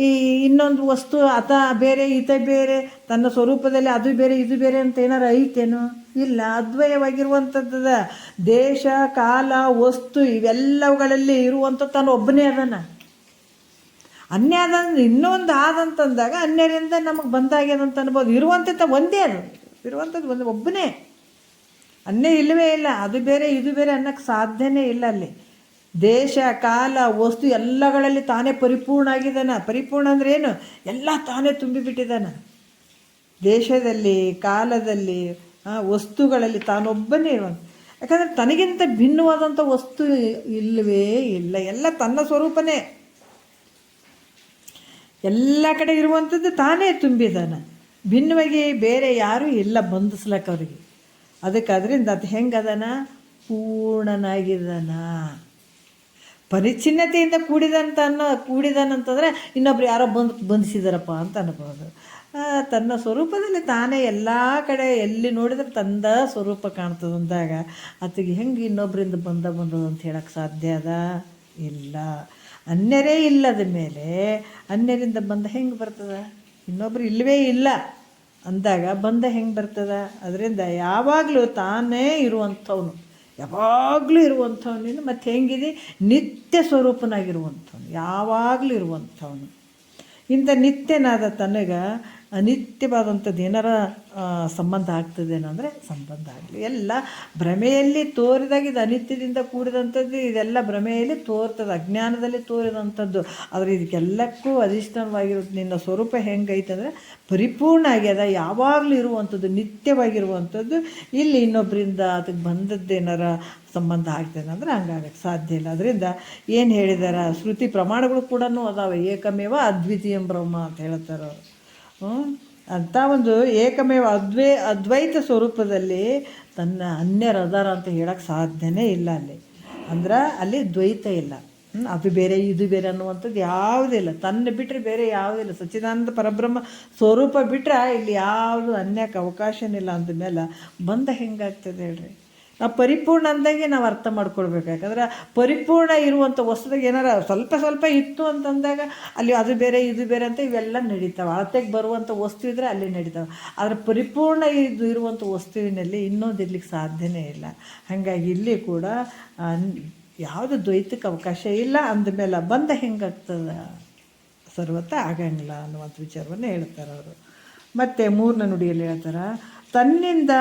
ಈ ಇನ್ನೊಂದು ವಸ್ತು ಆತ ಬೇರೆ ಈತ ಬೇರೆ, ತನ್ನ ಸ್ವರೂಪದಲ್ಲಿ ಅದು ಬೇರೆ ಇದು ಬೇರೆ ಅಂತ ಏನಾರು ಐತೇನು? ಇಲ್ಲ. ಅದ್ವಯವಾಗಿರುವಂಥದ್ದು ದೇಶ ಕಾಲ ವಸ್ತು ಇವೆಲ್ಲವುಗಳಲ್ಲಿ ಇರುವಂಥ ತಾನು ಒಬ್ಬನೇ ಅದಾನ. ಅನ್ಯ ಅದಂದ್ರೆ ಇನ್ನೊಂದು ಆದಂತಂದಾಗ ಅನ್ಯರಿಂದ ನಮಗೆ ಬಂದಾಗ್ಯದಂತ ಅನ್ಬೋದು. ಇರುವಂಥದ್ದು ಒಂದೇ, ಅದು ಇರುವಂಥದ್ದು ಒಬ್ಬನೇ, ಅನ್ಯ ಇಲ್ಲವೇ ಇಲ್ಲ. ಅದು ಬೇರೆ ಇದು ಬೇರೆ ಅನ್ನೋಕ್ಕೆ ಸಾಧ್ಯನೇ ಇಲ್ಲ. ಅಲ್ಲಿ ದೇಶ ಕಾಲ ವಸ್ತು ಎಲ್ಲಗಳಲ್ಲಿ ತಾನೇ ಪರಿಪೂರ್ಣ ಆಗಿದ್ದಾನ. ಪರಿಪೂರ್ಣ ಅಂದ್ರೆ ಏನು? ಎಲ್ಲ ತಾನೇ ತುಂಬಿಬಿಟ್ಟಿದ್ದಾನ. ದೇಶದಲ್ಲಿ ಕಾಲದಲ್ಲಿ ವಸ್ತುಗಳಲ್ಲಿ ತಾನೊಬ್ಬನೇ ಇರುವಂಥ. ಯಾಕಂದರೆ ತನಗಿಂತ ಭಿನ್ನವಾದಂಥ ವಸ್ತು ಇಲ್ಲವೇ ಇಲ್ಲ. ಎಲ್ಲ ತನ್ನ ಸ್ವರೂಪನೇ, ಎಲ್ಲ ಕಡೆ ಇರುವಂಥದ್ದು ತಾನೇ ತುಂಬಿದಾನ. ಭಿನ್ನವಾಗಿ ಬೇರೆ ಯಾರೂ ಇಲ್ಲ ಬಂಧಿಸ್ಲಕ್ಕ ಅವ್ರಿಗೆ. ಅದಕ್ಕೆ ಅದರಿಂದ ಅದು ಹೆಂಗದಾನ? ಪೂರ್ಣನಾಗಿದ್ದಾನ. ಪರಿಚ್ಛಿನ್ನತೆಯಿಂದ ಕೂಡಿದಾನಂತಂದರೆ ಇನ್ನೊಬ್ರು ಯಾರೋ ಬಂಧಿಸಿದಾರಪ್ಪ ಅಂತ ಅನ್ಬೋದು. ತನ್ನ ಸ್ವರೂಪದಲ್ಲಿ ತಾನೇ ಎಲ್ಲ ಕಡೆ ಎಲ್ಲಿ ನೋಡಿದ್ರೆ ತಂದ ಸ್ವರೂಪ ಕಾಣ್ತದೆ ಅಂದಾಗ ಆತಗೆ ಹೆಂಗೆ ಇನ್ನೊಬ್ಬರಿಂದ ಬಂದದು ಅಂತ ಹೇಳಕ್ಕೆ ಸಾಧ್ಯ ಅದ? ಇಲ್ಲ. ಅನ್ಯರೇ ಇಲ್ಲದ ಮೇಲೆ ಅನ್ಯರಿಂದ ಬಂದ ಹೆಂಗೆ ಬರ್ತದ? ಇನ್ನೊಬ್ರು ಇಲ್ಲವೇ ಇಲ್ಲ ಅಂದಾಗ ಬಂದ ಹೆಂಗೆ ಬರ್ತದ? ಅದರಿಂದ ಯಾವಾಗಲೂ ತಾನೇ ಇರುವಂಥವನು, ಯಾವಾಗಲೂ ಇರುವಂಥವನಿಂದ ಮತ್ತು ಹೆಂಗಿದೆ? ನಿತ್ಯ ಸ್ವರೂಪನಾಗಿರುವಂಥವನು, ಯಾವಾಗಲೂ ಇರುವಂಥವನು. ಇಂಥ ನಿತ್ಯನಾದ ತನಗೆ ಅನಿತ್ಯವಾದಂಥದ್ದು ಏನಾರ ಸಂಬಂಧ ಆಗ್ತದೇನೋ ಅಂದರೆ ಸಂಬಂಧ ಆಗಲಿ. ಎಲ್ಲ ಭ್ರಮೆಯಲ್ಲಿ ತೋರಿದಾಗ ಇದು ಅನಿತ್ಯದಿಂದ ಕೂಡಿದಂಥದ್ದು, ಇದೆಲ್ಲ ಭ್ರಮೆಯಲ್ಲಿ ತೋರ್ತದೆ, ಅಜ್ಞಾನದಲ್ಲಿ ತೋರಿದಂಥದ್ದು. ಆದರೆ ಇದಕ್ಕೆಲ್ಲಕ್ಕೂ ಅಧಿಷ್ಠಾನವಾಗಿರುತ್ತೆ ನಿನ್ನ ಸ್ವರೂಪ ಹೆಂಗೈತೆ ಅಂದರೆ ಪರಿಪೂರ್ಣ ಆಗ್ಯದ, ಯಾವಾಗಲೂ ಇರುವಂಥದ್ದು, ನಿತ್ಯವಾಗಿರುವಂಥದ್ದು. ಇಲ್ಲಿ ಇನ್ನೊಬ್ಬರಿಂದ ಅದಕ್ಕೆ ಬಂದದ್ದೇನಾರ ಸಂಬಂಧ ಆಗ್ತದೆ ಅಂದರೆ ಹಂಗಾಗಕ್ಕೆ ಸಾಧ್ಯ ಇಲ್ಲ. ಅದರಿಂದ ಏನು ಹೇಳಿದಾರ ಶ್ರುತಿ ಪ್ರಮಾಣಗಳು ಕೂಡ ಅದಾವೆ. ಏಕಮೇವ ಅದ್ವಿತೀಯಂ ಬ್ರಹ್ಮ ಅಂತ ಹೇಳ್ತಾರೆ ಅವರು. ಅಂಥ ಒಂದು ಏಕಮೇವ ಅದ್ವೈತ ಸ್ವರೂಪದಲ್ಲಿ ತನ್ನ ಅನ್ಯರ ಅದಾರ ಅಂತ ಹೇಳಕ್ಕೆ ಸಾಧ್ಯನೇ ಇಲ್ಲ. ಅಲ್ಲಿ ಅಲ್ಲಿ ದ್ವೈತ ಇಲ್ಲ. ಅದು ಬೇರೆ ಇದು ಬೇರೆ ಅನ್ನುವಂಥದ್ದು ಯಾವುದಿಲ್ಲ. ತನ್ನ ಬಿಟ್ಟರೆ ಬೇರೆ ಯಾವುದಿಲ್ಲ. ಸಚ್ಚಿದಾನಂದ ಪರಬ್ರಹ್ಮ ಸ್ವರೂಪ ಬಿಟ್ಟರೆ ಇಲ್ಲಿ ಯಾವುದು ಅನ್ಯಕ್ಕೆ ಅವಕಾಶನೇ ಇಲ್ಲ. ಅಂದಮೇಲೆ ಬಂದ ಹೆಂಗಾಗ್ತದೆ ಹೇಳ್ರಿ? ನಾವು ಪರಿಪೂರ್ಣ ಅಂದಾಗೆ ನಾವು ಅರ್ಥ ಮಾಡ್ಕೊಳ್ಬೇಕು. ಯಾಕಂದ್ರೆ ಪರಿಪೂರ್ಣ ಇರುವಂಥ ವಸ್ತುದಾಗ ಏನಾರ ಸ್ವಲ್ಪ ಇತ್ತು ಅಂತಂದಾಗ ಅಲ್ಲಿ ಅದು ಬೇರೆ ಇದು ಬೇರೆ ಅಂತ ಇವೆಲ್ಲ ನಡೀತಾವೆ. ಅಳತೆಗೆ ಬರುವಂಥ ವಸ್ತು ಇದ್ದರೆ ಅಲ್ಲಿ ನಡೀತಾವೆ. ಆದರೆ ಪರಿಪೂರ್ಣ ಇರುವಂಥ ವಸ್ತುವಿನಲ್ಲಿ ಇನ್ನೊಂದು ಇರ್ಲಿಕ್ಕೆ ಸಾಧ್ಯನೇ ಇಲ್ಲ. ಹಾಗಾಗಿ ಇಲ್ಲಿ ಕೂಡ ಯಾವುದು ದ್ವೈತಕ್ಕೆ ಅವಕಾಶ ಇಲ್ಲ. ಅಂದಮೇಲೆ ಬಂದ ಹೆಂಗಾಗ್ತದೆ? ಸರ್ವತ ಆಗಂಗಿಲ್ಲ ಅನ್ನುವಂಥ ವಿಚಾರವನ್ನು ಹೇಳ್ತಾರೆ ಅವರು. ಮತ್ತು 3ನೇ ನುಡಿಯಲ್ಲಿ ಹೇಳ್ತಾರೆ, ತನ್ನಿಂದ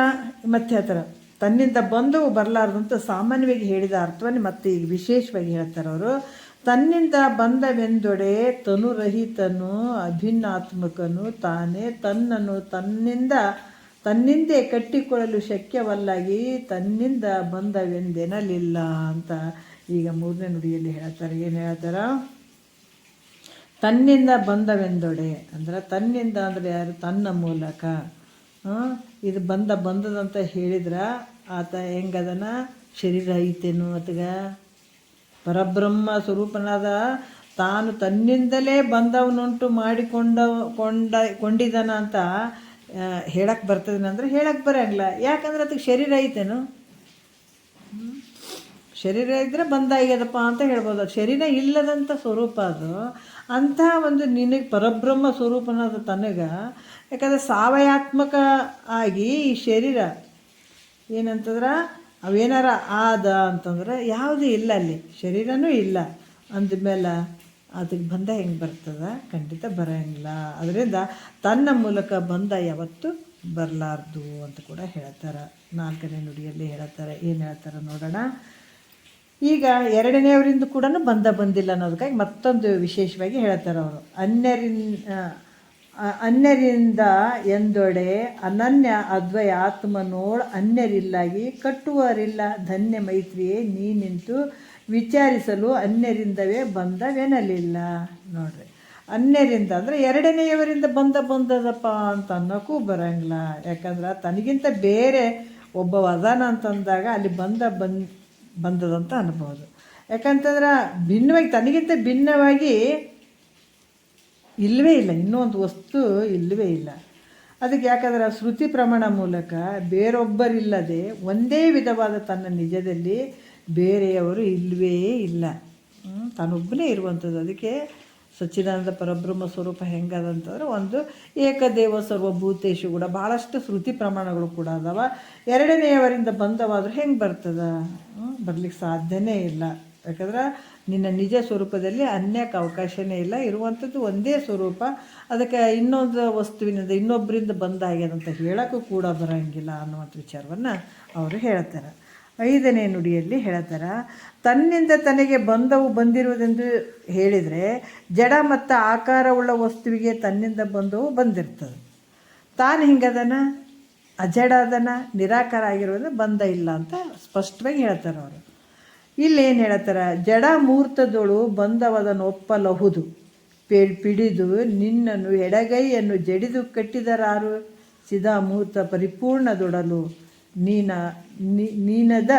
ಮತ್ತೆ ಆ ಥರ ತನ್ನಿಂದ ಬಂದು ಬರಲಾರ್ದಂತ ಸಾಮಾನ್ಯವಾಗಿ ಹೇಳಿದ ಅರ್ಥವನ್ನು ಮತ್ತೆ ಈಗ ವಿಶೇಷವಾಗಿ ಹೇಳ್ತಾರೆ ಅವರು. ತನ್ನಿಂದ ಬಂದವೆಂದೊಡೆ ತನುರಹಿತನು ಅಭಿನ್ನಾತ್ಮಕನು ತಾನೇ ತನ್ನನ್ನು ತನ್ನಿಂದೇ ಕಟ್ಟಿಕೊಳ್ಳಲು ಶಕ್ಯವಲ್ಲಾಗಿ ತನ್ನಿಂದ ಬಂದವೆಂದೆನಲಿಲ್ಲ ಅಂತ ಈಗ 3ನೇ ನುಡಿಯಲ್ಲಿ ಹೇಳ್ತಾರೆ. ಏನು ಹೇಳ್ತಾರೆ? ತನ್ನಿಂದ ಬಂದವೆಂದೊಡೆ ಅಂದರೆ ತನ್ನಿಂದ ಅಂದರೆ ಯಾರು? ತನ್ನ ಮೂಲಕ. ಇದು ಬಂದದಂತ ಹೇಳಿದ್ರೆ ಆತ ಹೆಂಗದನ? ಶರೀರ ಐತೇನು ಆತಗ? ಪರಬ್ರಹ್ಮ ಸ್ವರೂಪನಾದ ತಾನು ತನ್ನಿಂದಲೇ ಬಂದವನುಂಟು ಕೊಂಡಿದ್ದಾನ ಅಂತ ಹೇಳಕ್ಕೆ ಬರ್ತದೇನಂದ್ರೆ ಹೇಳಕ್ಕೆ ಬರೋಂಗಿಲ್ಲ. ಯಾಕಂದ್ರೆ ಅದಕ್ಕೆ ಶರೀರ ಐತೇನು? ಶರೀರ ಇದ್ದರೆ ಬಂಧ ಆಗ್ಯದಪ್ಪ ಅಂತ ಹೇಳ್ಬೋದು. ಅದು ಶರೀರ ಇಲ್ಲದಂಥ ಸ್ವರೂಪ ಅದು. ಅಂಥ ಒಂದು ನಿನಗೆ ಪರಬ್ರಹ್ಮ ಸ್ವರೂಪನಾದ ತನಗೆ, ಯಾಕಂದರೆ ಸಾವಯಾತ್ಮಕ ಆಗಿ ಈ ಶರೀರ ಏನಂತಂದ್ರೆ ಅವೇನಾರ ಆದ ಅಂತಂದ್ರೆ ಯಾವುದೂ ಇಲ್ಲ, ಅಲ್ಲಿ ಶರೀರನೂ ಇಲ್ಲ ಅಂದಮೇಲೆ ಅದಕ್ಕೆ ಬಂಧ ಹೆಂಗೆ ಬರ್ತದೆ? ಖಂಡಿತ ಬರೋಂಗಿಲ್ಲ. ಅದರಿಂದ ತನ್ನ ಮೂಲಕ ಬಂಧ ಯಾವತ್ತೂ ಬರಲಾರ್ದು ಅಂತ ಕೂಡ ಹೇಳ್ತಾರೆ. 4ನೇ ನುಡಿಯಲ್ಲಿ ಹೇಳ್ತಾರೆ. ಏನು ಹೇಳ್ತಾರೆ ನೋಡೋಣ. ಈಗ 2ನೇವರಿಂದ ಕೂಡ ಬಂಧ ಬಂದಿಲ್ಲ ಅನ್ನೋದಕ್ಕಾಗಿ ಮತ್ತೊಂದು ವಿಶೇಷವಾಗಿ ಹೇಳ್ತಾರೆ ಅವರು. ಅನ್ಯರಿಂದ ಎಂದೊಡೆ ಅನನ್ಯ ಅದ್ವಯ ಆತ್ಮನೋಳ್ ಅನ್ಯರಿಲ್ಲಾಗಿ ಕಟ್ಟುವರಿಲ್ಲ ಧನ್ಯ ಮೈತ್ರಿಯೇ ನೀ ನಿಂತು ವಿಚಾರಿಸಲು ಅನ್ಯರಿಂದವೇ ಬಂಧವೆನಲಿಲ್ಲ. ನೋಡ್ರಿ, ಅನ್ಯರಿಂದ ಅಂದರೆ 2ನೇಯವರಿಂದ ಬಂದದಪ್ಪ ಅಂತ ಅನ್ನೋಕ್ಕೂ ಬರೋಂಗಿಲ್ಲ. ಯಾಕಂದ್ರೆ ತನಗಿಂತ ಬೇರೆ ಒಬ್ಬ ಅದಾನ ಅಂತಂದಾಗ ಅಲ್ಲಿ ಬಂದದಂತ ಅನ್ಬೋದು. ಯಾಕಂತಂದ್ರೆ ಭಿನ್ನವಾಗಿ ತನಗಿಂತ ಭಿನ್ನವಾಗಿ ಇಲ್ಲವೇ ಇಲ್ಲ, ಇನ್ನೊಂದು ವಸ್ತು ಇಲ್ಲವೇ ಇಲ್ಲ. ಅದಕ್ಕೆ ಯಾಕಂದ್ರೆ ಶ್ರುತಿ ಪ್ರಮಾಣ ಮೂಲಕ ಬೇರೊಬ್ಬರಿಲ್ಲದೆ ಒಂದೇ ವಿಧವಾದ ತನ್ನ ನಿಜದಲ್ಲಿ ಬೇರೆಯವರು ಇಲ್ಲವೇ ಇಲ್ಲ, ತಾನೊಬ್ಬನೇ ಇರುವಂಥದ್ದು. ಅದಕ್ಕೆ ಸಚ್ಚಿದಾನಂದ ಪರಬ್ರಹ್ಮ ಸ್ವರೂಪ ಹೆಂಗದಂತಂದ್ರೆ ಒಂದು ಏಕದೇವ ಸರ್ವಭೂತೇಶು ಕೂಡ ಭಾಳಷ್ಟು ಶ್ರುತಿ ಪ್ರಮಾಣಗಳು ಕೂಡ ಅದಾವ. 2ನೇಯವರಿಂದ ಬಂಧವಾದ್ರೆ ಹೆಂಗೆ ಬರ್ತದ? ಬರ್ಲಿಕ್ಕೆ ಸಾಧ್ಯನೇ ಇಲ್ಲ. ಯಾಕಂದ್ರೆ ನಿನ್ನ ನಿಜ ಸ್ವರೂಪದಲ್ಲಿ ಅನ್ಯಕ್ಕೆ ಅವಕಾಶನೇ ಇಲ್ಲ, ಇರುವಂಥದ್ದು ಒಂದೇ ಸ್ವರೂಪ. ಅದಕ್ಕೆ ಇನ್ನೊಂದು ವಸ್ತುವಿನಿಂದ ಇನ್ನೊಬ್ಬರಿಂದ ಬಂಧ ಆಗ್ಯದಂತ ಹೇಳೋಕ್ಕೂ ಕೂಡ ಬರೋಂಗಿಲ್ಲ ಅನ್ನುವಂಥ ವಿಚಾರವನ್ನು ಅವರು ಹೇಳ್ತಾರೆ. 5ನೇ ನುಡಿಯಲ್ಲಿ ಹೇಳ್ತಾರೆ, ತನ್ನಿಂದ ತನಗೆ ಬಂಧವು ಬಂದಿರುವುದೆಂದು ಹೇಳಿದರೆ ಜಡ ಮತ್ತು ಆಕಾರವುಳ್ಳ ವಸ್ತುವಿಗೆ ತನ್ನಿಂದ ಬಂಧವು ಬಂದಿರ್ತದೆ. ತಾನು ಹಿಂಗದನ, ಅಜಡ ಅದನ, ನಿರಾಕಾರ ಆಗಿರೋದು ಬಂಧ ಇಲ್ಲ ಅಂತ ಸ್ಪಷ್ಟವಾಗಿ ಹೇಳ್ತಾರೆ ಅವರು. ಇಲ್ಲೇನು ಹೇಳ್ತಾರೆ, ಜಡ ಮುಹೂರ್ತದೊಳು ಬಂಧವದನ್ನು ಒಪ್ಪಲಹುದು ಪಿಡಿದು ನಿನ್ನನ್ನು ಎಡಗೈಯನ್ನು ಜಡಿದು ಕಟ್ಟಿದರಾರು ಸಿದಾ ಮುಹೂರ್ತ ಪರಿಪೂರ್ಣದೊಡಲು ನೀನದ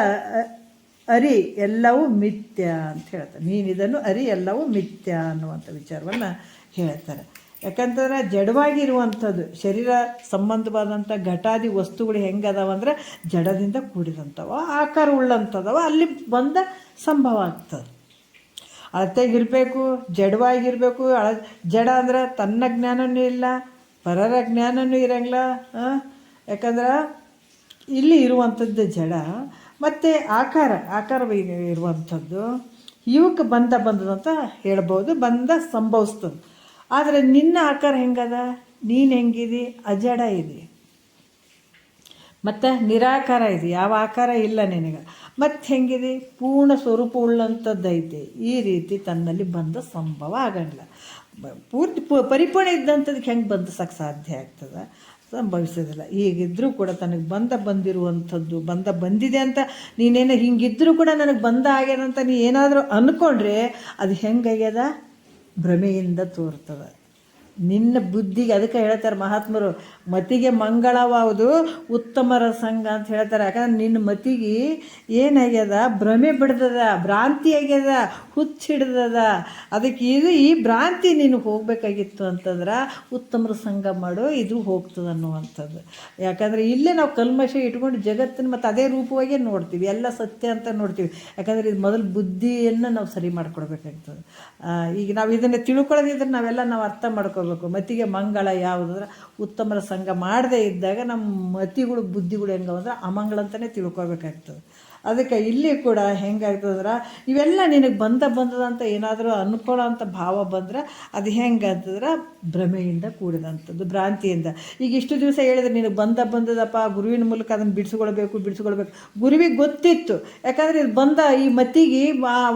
ಅರಿ ಎಲ್ಲವೂ ಮಿಥ್ಯ ಅಂತ ಹೇಳ್ತಾರೆ. ನೀನಿದನ್ನು ಅರಿ ಎಲ್ಲವೂ ಮಿಥ್ಯ ಅನ್ನುವಂಥ ವಿಚಾರವನ್ನು ಹೇಳ್ತಾರೆ. ಯಾಕಂತಂದ್ರೆ ಜಡವಾಗಿರುವಂಥದ್ದು ಶರೀರ ಸಂಬಂಧವಾದಂಥ ಘಟಾದಿ ವಸ್ತುಗಳು ಹೆಂಗದಾವ ಅಂದ್ರೆ ಜಡದಿಂದ ಕೂಡಿದಂಥವ, ಆಕಾರ ಉಳ್ಳಂಥದವ, ಅಲ್ಲಿ ಬಂದ ಸಂಭವ ಆಗ್ತದೆ. ಅಳತೆಗಿರಬೇಕು, ಜಡವಾಗಿರಬೇಕು. ಜಡ ಅಂದ್ರೆ ತನ್ನ ಜ್ಞಾನವೂ ಇಲ್ಲ, ಪರರ ಜ್ಞಾನವೂ ಇರಂಗಿಲ್ಲ. ಯಾಕಂದ್ರೆ ಇಲ್ಲಿ ಇರುವಂಥದ್ದು ಜಡ ಮತ್ತು ಆಕಾರ ಇರುವಂಥದ್ದು, ಇವಕ್ಕೆ ಬಂದದಂತ ಹೇಳ್ಬೋದು, ಬಂದ ಸಂಭವಿಸ್ತದೆ. ಆದರೆ ನಿನ್ನ ಆಕಾರ ಹೆಂಗದ? ನೀನು ಹೆಂಗಿದಿ? ಅಜಡ ಇದೆ ಮತ್ತು ನಿರಾಕಾರ ಇದೆ, ಯಾವ ಆಕಾರ ಇಲ್ಲ ನಿನಗೆ. ಮತ್ತು ಹೆಂಗಿದೆ? ಪೂರ್ಣ ಸ್ವರೂಪ ಉಳ್ಳಂಥದ್ದೈತೆ. ಈ ರೀತಿ ತನ್ನಲ್ಲಿ ಬಂದ ಸಂಭವ ಆಗಂಗಿಲ್ಲ. ಪೂರ್ತಿ ಪರಿಪೂರ್ಣ ಇದ್ದಂಥದಕ್ಕೆ ಹೆಂಗೆ ಬಂಧಿಸೋಕ್ಕೆ ಸಾಧ್ಯ ಆಗ್ತದೆ? ಸಂಭವಿಸೋದಿಲ್ಲ. ಹೀಗಿದ್ದರೂ ಕೂಡ ತನಗೆ ಬಂದಿರುವಂಥದ್ದು ಬಂದಿದೆ ಅಂತ ನೀನೇನು ಹಿಂಗಿದ್ದರೂ ಕೂಡ ನನಗೆ ಬಂದ ಆಗ್ಯದಂತ ನೀ ಏನಾದರೂ ಅಂದ್ಕೊಂಡ್ರೆ ಅದು ಹೆಂಗಾಗ್ಯದ? ಭ್ರಮೆಯಿಂದ ತೋರ್ತದೆ ನಿನ್ನ ಬುದ್ಧಿಗೆ. ಅದಕ್ಕೆ ಹೇಳ್ತಾರೆ ಮಹಾತ್ಮರು, ಮತಿಗೆ ಮಂಗಳವಾವುದು ಉತ್ತಮರ ಸಂಘ ಅಂತ ಹೇಳ್ತಾರೆ. ಯಾಕಂದ್ರೆ ನಿನ್ನ ಮತಿಗೆ ಏನಾಗ್ಯದ? ಭ್ರಮೆ ಬಿಡ್ದದ, ಭ್ರಾಂತಿ ಆಗ್ಯದ, ಹುಚ್ಚಿಡ್ದದ. ಅದಕ್ಕೆ ಈ ಭ್ರಾಂತಿ ನೀನು ಹೋಗಬೇಕಾಗಿತ್ತು ಅಂತಂದ್ರೆ ಉತ್ತಮರ ಸಂಘ ಮಾಡು, ಇದು ಹೋಗ್ತದೆ ಅನ್ನುವಂಥದ್ದು. ಯಾಕಂದರೆ ಇಲ್ಲೇ ನಾವು ಕಲ್ಮಶ ಇಟ್ಕೊಂಡು ಜಗತ್ತನ್ನು ಮತ್ತು ಅದೇ ರೂಪವಾಗೇ ನೋಡ್ತೀವಿ, ಎಲ್ಲ ಸತ್ಯ ಅಂತ ನೋಡ್ತೀವಿ. ಯಾಕಂದರೆ ಇದು ಮೊದಲು ಬುದ್ಧಿಯನ್ನು ನಾವು ಸರಿ ಮಾಡ್ಕೊಡ್ಬೇಕಾಗ್ತದೆ. ಈಗ ನಾವು ಇದನ್ನು ತಿಳ್ಕೊಳ್ಳೋದಿದ್ರೆ ನಾವು ಅರ್ಥ ಮಾಡ್ಕೋಬೇಕು. ಮತಿಗೆ ಮಂಗಳ ಯಾವುದಂದ್ರೆ ಉತ್ತಮರ ಸಂಘ ಮಾಡದೇ ಇದ್ದಾಗ ನಮ್ಮ ಮತಿಗಳು ಬುದ್ಧಿಗಳು ಹೆಂಗಂದ್ರೆ ಅಮಂಗಳ ಅಂತಲೇ ತಿಳ್ಕೊಬೇಕಾಗ್ತದೆ. ಅದಕ್ಕೆ ಇಲ್ಲಿ ಕೂಡ ಹೆಂಗಾಗ್ತದಂದ್ರೆ ಇವೆಲ್ಲ ನಿನಗೆ ಬಂದದಂತ ಏನಾದರೂ ಅನ್ಕೊಳ್ಳೋ ಅಂಥ ಭಾವ ಬಂದ್ರೆ ಅದು ಹೆಂಗೆ ಅಂತಂದ್ರೆ ಭ್ರಮೆಯಿಂದ ಕೂಡಿದಂಥದ್ದು, ಭ್ರಾಂತಿಯಿಂದ. ಈಗ ಇಷ್ಟು ದಿವಸ ಹೇಳಿದ್ರೆ ನಿನಗೆ ಬಂದದಪ್ಪ, ಗುರುವಿನ ಮೂಲಕ ಅದನ್ನು ಬಿಡಿಸ್ಕೊಳ್ಬೇಕು. ಗುರುವಿಗೆ ಗೊತ್ತಿತ್ತು, ಯಾಕಂದರೆ ಇದು ಈ ಮತಿಗೆ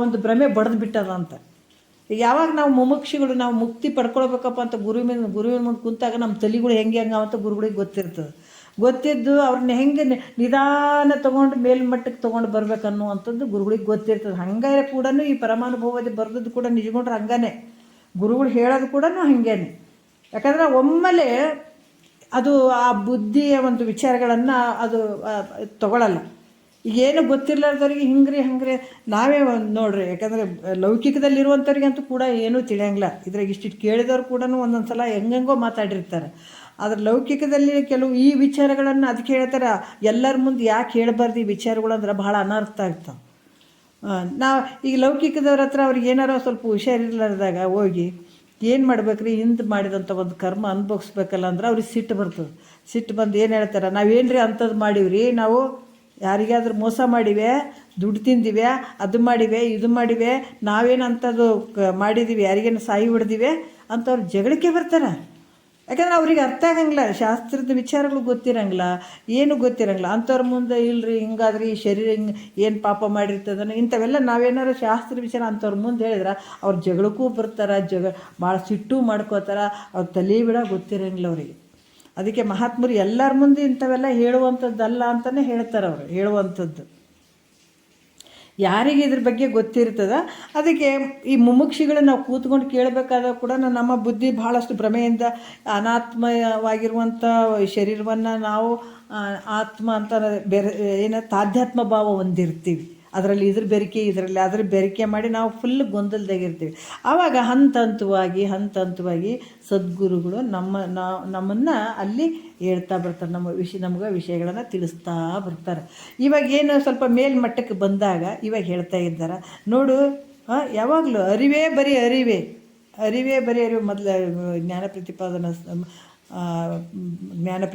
ಒಂದು ಭ್ರಮೆ ಬಡ್ದು ಬಿಟ್ಟದ ಅಂತ. ಈಗ ಯಾವಾಗ ನಾವು ಮುಮುಕ್ಷಿಗಳು ನಾವು ಮುಕ್ತಿ ಪಡ್ಕೊಳ್ಬೇಕಪ್ಪ ಅಂತ ಗುರುವಿನ ಮುಂದೆ ಕುಂತಾಗ ನಮ್ಮ ತಲೆಗಳು ಹೆಂಗೆ ಅಂತ ಗುರುಗಳಿಗೆ ಗೊತ್ತಿದ್ದು ಅವ್ರನ್ನ ಹೆಂಗೆ ನಿಧಾನ ತೊಗೊಂಡು ಮೇಲ್ಮಟ್ಟಕ್ಕೆ ತೊಗೊಂಡು ಬರ್ಬೇಕನ್ನುವಂಥದ್ದು ಗುರುಗಳಿಗೆ ಗೊತ್ತಿರ್ತದೆ. ಹಂಗಾರೆ ಕೂಡ ಈ ಪರಮಾನುಭವದಲ್ಲಿ ಬರೆದದ್ದು ಕೂಡ ನಿಜಗೊಂಡ್ರೆ ಹಂಗಾನೆ, ಗುರುಗಳು ಹೇಳೋದು ಕೂಡ ಹಾಗೇನೆ. ಯಾಕಂದ್ರೆ ಒಮ್ಮೆಲೆ ಅದು ಆ ಬುದ್ಧಿಯ ಒಂದು ವಿಚಾರಗಳನ್ನು ಅದು ತಗೊಳ್ಳಲ್ಲ. ಈಗೇನು ಗೊತ್ತಿರ್ಲಾರ್ದವ್ರಿಗೆ ಹಂಗ್ರೆ ನಾವೇ ನೋಡ್ರಿ. ಯಾಕಂದರೆ ಲೌಕಿಕದಲ್ಲಿರುವಂಥವ್ರಿಗಂತೂ ಕೂಡ ಏನೂ ತಿಳಿಯಂಗಿಲ್ಲ. ಇದ್ರಾಗ ಇಷ್ಟಿಟ್ಟು ಕೇಳಿದವ್ರು ಕೂಡ ಒಂದೊಂದು ಸಲ ಹೆಂಗೋ ಮಾತಾಡಿರ್ತಾರೆ. ಆದರೆ ಲೌಕಿಕದಲ್ಲಿ ಕೆಲವು ಈ ವಿಚಾರಗಳನ್ನು ಅದಕ್ಕೆ ಹೇಳ್ತಾರೆ, ಎಲ್ಲರ ಮುಂದೆ ಯಾಕೆ ಹೇಳಬಾರ್ದು ಈ ವಿಚಾರಗಳು ಅಂದ್ರೆ ಭಾಳ ಅನರ್ಥ ಆಗ್ತಾವೆ. ನಾವು ಈಗ ಲೌಕಿಕದವ್ರ ಹತ್ರ ಅವ್ರಿಗೆ ಏನಾರೋ ಸ್ವಲ್ಪ ಹುಷಾರಿರ್ಲಾರ್ದಾಗ ಹೋಗಿ ಏನು ಮಾಡ್ಬೇಕ್ರಿ, ಹಿಂದೆ ಮಾಡಿದಂಥ ಒಂದು ಕರ್ಮ ಅನುಭವಿಸ್ಬೇಕಲ್ಲ ಅಂದ್ರೆ ಅವ್ರಿಗೆ ಸಿಟ್ಟು ಬರ್ತದೆ. ಸಿಟ್ಟು ಬಂದು ಏನು ಹೇಳ್ತಾರೆ, ನಾವೇನ್ರಿ ಅಂಥದ್ದು ಮಾಡೀವ್ರಿ, ನಾವು ಯಾರಿಗಾದ್ರೂ ಮೋಸ ಮಾಡಿವೆ, ದುಡ್ಡು ತಿಂದಿವೆ, ಅದು ಮಾಡಿವೆ, ಇದು ಮಾಡಿವೆ, ನಾವೇನು ಅಂಥದ್ದು ಮಾಡಿದ್ದೀವಿ, ಯಾರಿಗೇನು ಸಾಯಿ ಹೊಡೆದಿವೆ ಅಂಥವ್ರು ಜಗಳಕ್ಕೆ ಬರ್ತಾರೆ. ಯಾಕಂದ್ರೆ ಅವ್ರಿಗೆ ಅರ್ಥ ಆಗಂಗಿಲ್ಲ, ಶಾಸ್ತ್ರದ ವಿಚಾರಗಳು ಗೊತ್ತಿರಂಗಿಲ್ಲ, ಏನು ಗೊತ್ತಿರಂಗಿಲ್ಲ. ಅಂಥವ್ರ ಮುಂದೆ ಇಲ್ಲರಿ ಹಿಂಗಾದ್ರೆ ಈ ಶರೀರ ಹಿಂಗೆ ಏನು ಪಾಪ ಮಾಡಿರ್ತದನೋ ಇಂಥವೆಲ್ಲ ನಾವೇನಾರು ಶಾಸ್ತ್ರ ವಿಚಾರ ಅಂಥವ್ರ ಮುಂದೆ ಹೇಳಿದ್ರೆ ಅವ್ರು ಜಗಳಕ್ಕೂ ಬರ್ತಾರೆ, ಭಾಳ ಸಿಟ್ಟು ಮಾಡ್ಕೋತಾರೆ. ಅವ್ರ ತಲೆ ಬಿಡ ಗೊತ್ತಿರಂಗಿಲ್ಲ ಅವರಿಗೆ. ಅದಕ್ಕೆ ಮಹಾತ್ಮರು ಎಲ್ಲರ ಮುಂದೆ ಇಂಥವೆಲ್ಲ ಹೇಳುವಂಥದ್ದಲ್ಲ ಅಂತಲೇ ಹೇಳ್ತಾರೆ ಅವರು. ಹೇಳುವಂಥದ್ದು ಯಾರಿಗೆ ಇದ್ರ ಬಗ್ಗೆ ಗೊತ್ತಿರ್ತದ. ಅದಕ್ಕೆ ಈ ಮುಮುಕ್ಷಿಗಳು ನಾವು ಕೂತ್ಕೊಂಡು ಕೇಳಬೇಕಾದಾಗ ಕೂಡ ನಮ್ಮ ಬುದ್ಧಿ ಭಾಳಷ್ಟು ಭ್ರಮೆಯಿಂದ ಅನಾತ್ಮವಾಗಿರುವಂಥ ಶರೀರವನ್ನು ನಾವು ಆತ್ಮ ಅಂತ ಬೇರೆ ಏನೋ ತಾಧ್ಯಾತ್ಮ ಭಾವ ಹೊಂದಿರ್ತೀವಿ. ಅದರಲ್ಲಿ ಇದ್ರ ಬೆರಿಕೆ, ಇದರಲ್ಲಿ ಅದ್ರ ಬೆರಿಕೆ ಮಾಡಿ ನಾವು ಫುಲ್ ಗೊಂದಲದಾಗಿರ್ತೀವಿ. ಆವಾಗ ಹಂತ ಹಂತವಾಗಿ ಸದ್ಗುರುಗಳು ನಮ್ಮನ್ನು ಅಲ್ಲಿ ಹೇಳ್ತಾ ಬರ್ತಾರೆ, ನಮ್ಗೆ ವಿಷಯಗಳನ್ನು ತಿಳಿಸ್ತಾ ಬರ್ತಾರೆ. ಇವಾಗ ಏನು ಸ್ವಲ್ಪ ಮೇಲ್ಮಟ್ಟಕ್ಕೆ ಬಂದಾಗ ಇವಾಗ ಹೇಳ್ತಾ ಇದ್ದಾರೆ ನೋಡು, ಯಾವಾಗಲೂ ಅರಿವೇ ಬರೀ ಮೊದಲು ಜ್ಞಾನ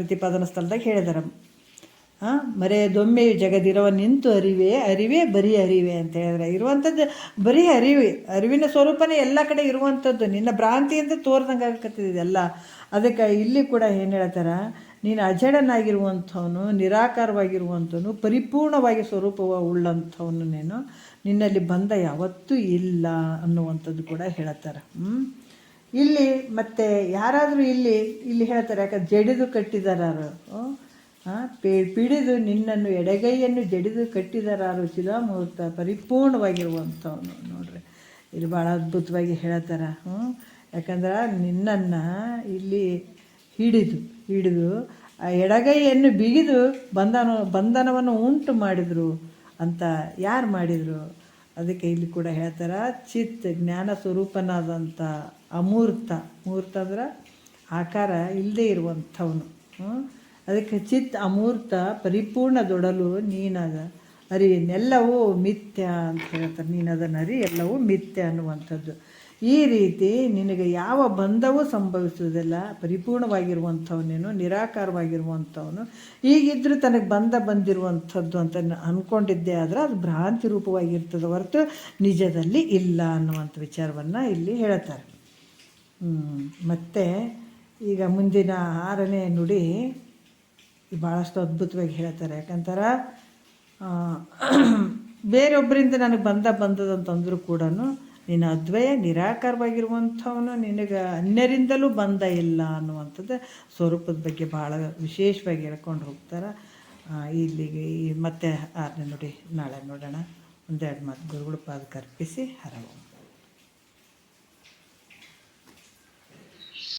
ಪ್ರತಿಪಾದನಾ ಸ್ಥಳದಾಗ ಹೇಳಿದಾರೆ. ಮರೆಯದೊಮ್ಮೆ ಜಗದಿರವ ನಿಂತು ಅರಿವೇ ಬರೀ ಅರಿವೆ ಅಂತ ಹೇಳಿದ್ರೆ, ಇರುವಂಥದ್ದು ಬರೀ ಅರಿವಿನ ಸ್ವರೂಪನೇ ಎಲ್ಲ ಕಡೆ ಇರುವಂಥದ್ದು. ನಿನ್ನ ಭ್ರಾಂತಿಯಿಂದ ತೋರ್ದಂಗೆ ಆಗಕತ್ತಿದೆ ಎಲ್ಲ. ಅದಕ್ಕೆ ಇಲ್ಲಿ ಕೂಡ ಏನು ಹೇಳ್ತಾರೆ, ನೀನು ಅಜಡನಾಗಿರುವಂಥವನು, ನಿರಾಕಾರವಾಗಿರುವಂಥವನು, ಪರಿಪೂರ್ಣವಾಗಿ ಸ್ವರೂಪವುಳ್ಳಂಥವನು ನೀನು, ನಿನ್ನಲ್ಲಿ ಬಂದ ಯಾವತ್ತೂ ಇಲ್ಲ ಅನ್ನುವಂಥದ್ದು ಕೂಡ ಹೇಳ್ತಾರೆ. ಇಲ್ಲಿ ಮತ್ತೆ ಯಾರಾದರೂ ಇಲ್ಲಿ ಹೇಳ್ತಾರೆ, ಯಾಕಂದ್ರೆ ಜಡಿದು ಕಟ್ಟಿದಾರು, ಪಿಡಿದು ನಿನ್ನನ್ನು ಎಡಗೈಯನ್ನು ಜಡಿದು ಕಟ್ಟಿದಾರು ಚಿದಾಮೂರ್ತ ಪರಿಪೂರ್ಣವಾಗಿರುವಂಥವನು. ನೋಡ್ರಿ ಇಲ್ಲಿ ಭಾಳ ಅದ್ಭುತವಾಗಿ ಹೇಳ್ತಾರೆ. ಯಾಕಂದ್ರೆ ನಿನ್ನನ್ನು ಇಲ್ಲಿ ಹಿಡಿದು ಆ ಎಡಗೈಯನ್ನು ಬಿಗಿದು ಬಂಧನವನ್ನು ಉಂಟು ಮಾಡಿದರು ಅಂತ ಯಾರು ಮಾಡಿದರು? ಅದಕ್ಕೆ ಇಲ್ಲಿ ಕೂಡ ಹೇಳ್ತಾರೆ, ಚಿತ್ ಜ್ಞಾನ ಸ್ವರೂಪನಾದಂಥ ಅಮೂರ್ತ. ಮೂರ್ತ ಅಂದ್ರೆ ಆಕಾರ ಇಲ್ಲದೆ ಇರುವಂಥವನು. ಅದಕ್ಕೆ ಚಿತ್ ಅಮೂರ್ತ ಪರಿಪೂರ್ಣದೊಡಲು ನೀನದ ಅರಿವಿನೆಲ್ಲವೂ ಮಿಥ್ಯ ಅಂತ ಹೇಳ್ತಾರೆ. ನೀನದನ್ನು ಅರಿ, ಎಲ್ಲವೂ ಮಿಥ್ಯ ಅನ್ನುವಂಥದ್ದು. ಈ ರೀತಿ ನಿನಗೆ ಯಾವ ಬಂಧವೂ ಸಂಭವಿಸುವುದಿಲ್ಲ, ಪರಿಪೂರ್ಣವಾಗಿರುವಂಥವನೇನು, ನಿರಾಕಾರವಾಗಿರುವಂಥವನು. ಈಗಿದ್ದರೂ ತನಗೆ ಬಂದಿರುವಂಥದ್ದು ಅಂತ ಅಂದ್ಕೊಂಡಿದ್ದೇ ಆದರೆ ಅದು ಭ್ರಾಂತಿ ರೂಪವಾಗಿರ್ತದೆ ಹೊರತು ನಿಜದಲ್ಲಿ ಇಲ್ಲ ಅನ್ನುವಂಥ ವಿಚಾರವನ್ನು ಇಲ್ಲಿ ಹೇಳ್ತಾರೆ. ಮತ್ತು ಈಗ ಮುಂದಿನ 6ನೇ ನುಡಿ ಭಾಳಷ್ಟು ಅದ್ಭುತವಾಗಿ ಹೇಳ್ತಾರೆ. ಯಾಕಂತಾರೆ ಬೇರೊಬ್ಬರಿಂದ ನನಗೆ ಬಂದದಂತಂದರೂ ಕೂಡ ನೀನು ಅದ್ವಯ ನಿರಾಕಾರವಾಗಿರುವಂಥವನು, ನಿನಗೆ ಅನ್ಯರಿಂದಲೂ ಬಂಧ ಇಲ್ಲ ಅನ್ನುವಂಥದ್ದು ಸ್ವರೂಪದ ಬಗ್ಗೆ ಭಾಳ ವಿಶೇಷವಾಗಿ ಹೇಳ್ಕೊಂಡು ಹೋಗ್ತಾರೆ. ಇಲ್ಲಿಗೆ ಮತ್ತೆ 6ನೇ ನುಡಿ ನಾಳೆ ನೋಡೋಣ. ಒಂದೆರಡು ಮಾತು ಗುರುಗಳ ಪಾದಕ್ಕೆ ಅರ್ಪಿಸಿ ಹರವು.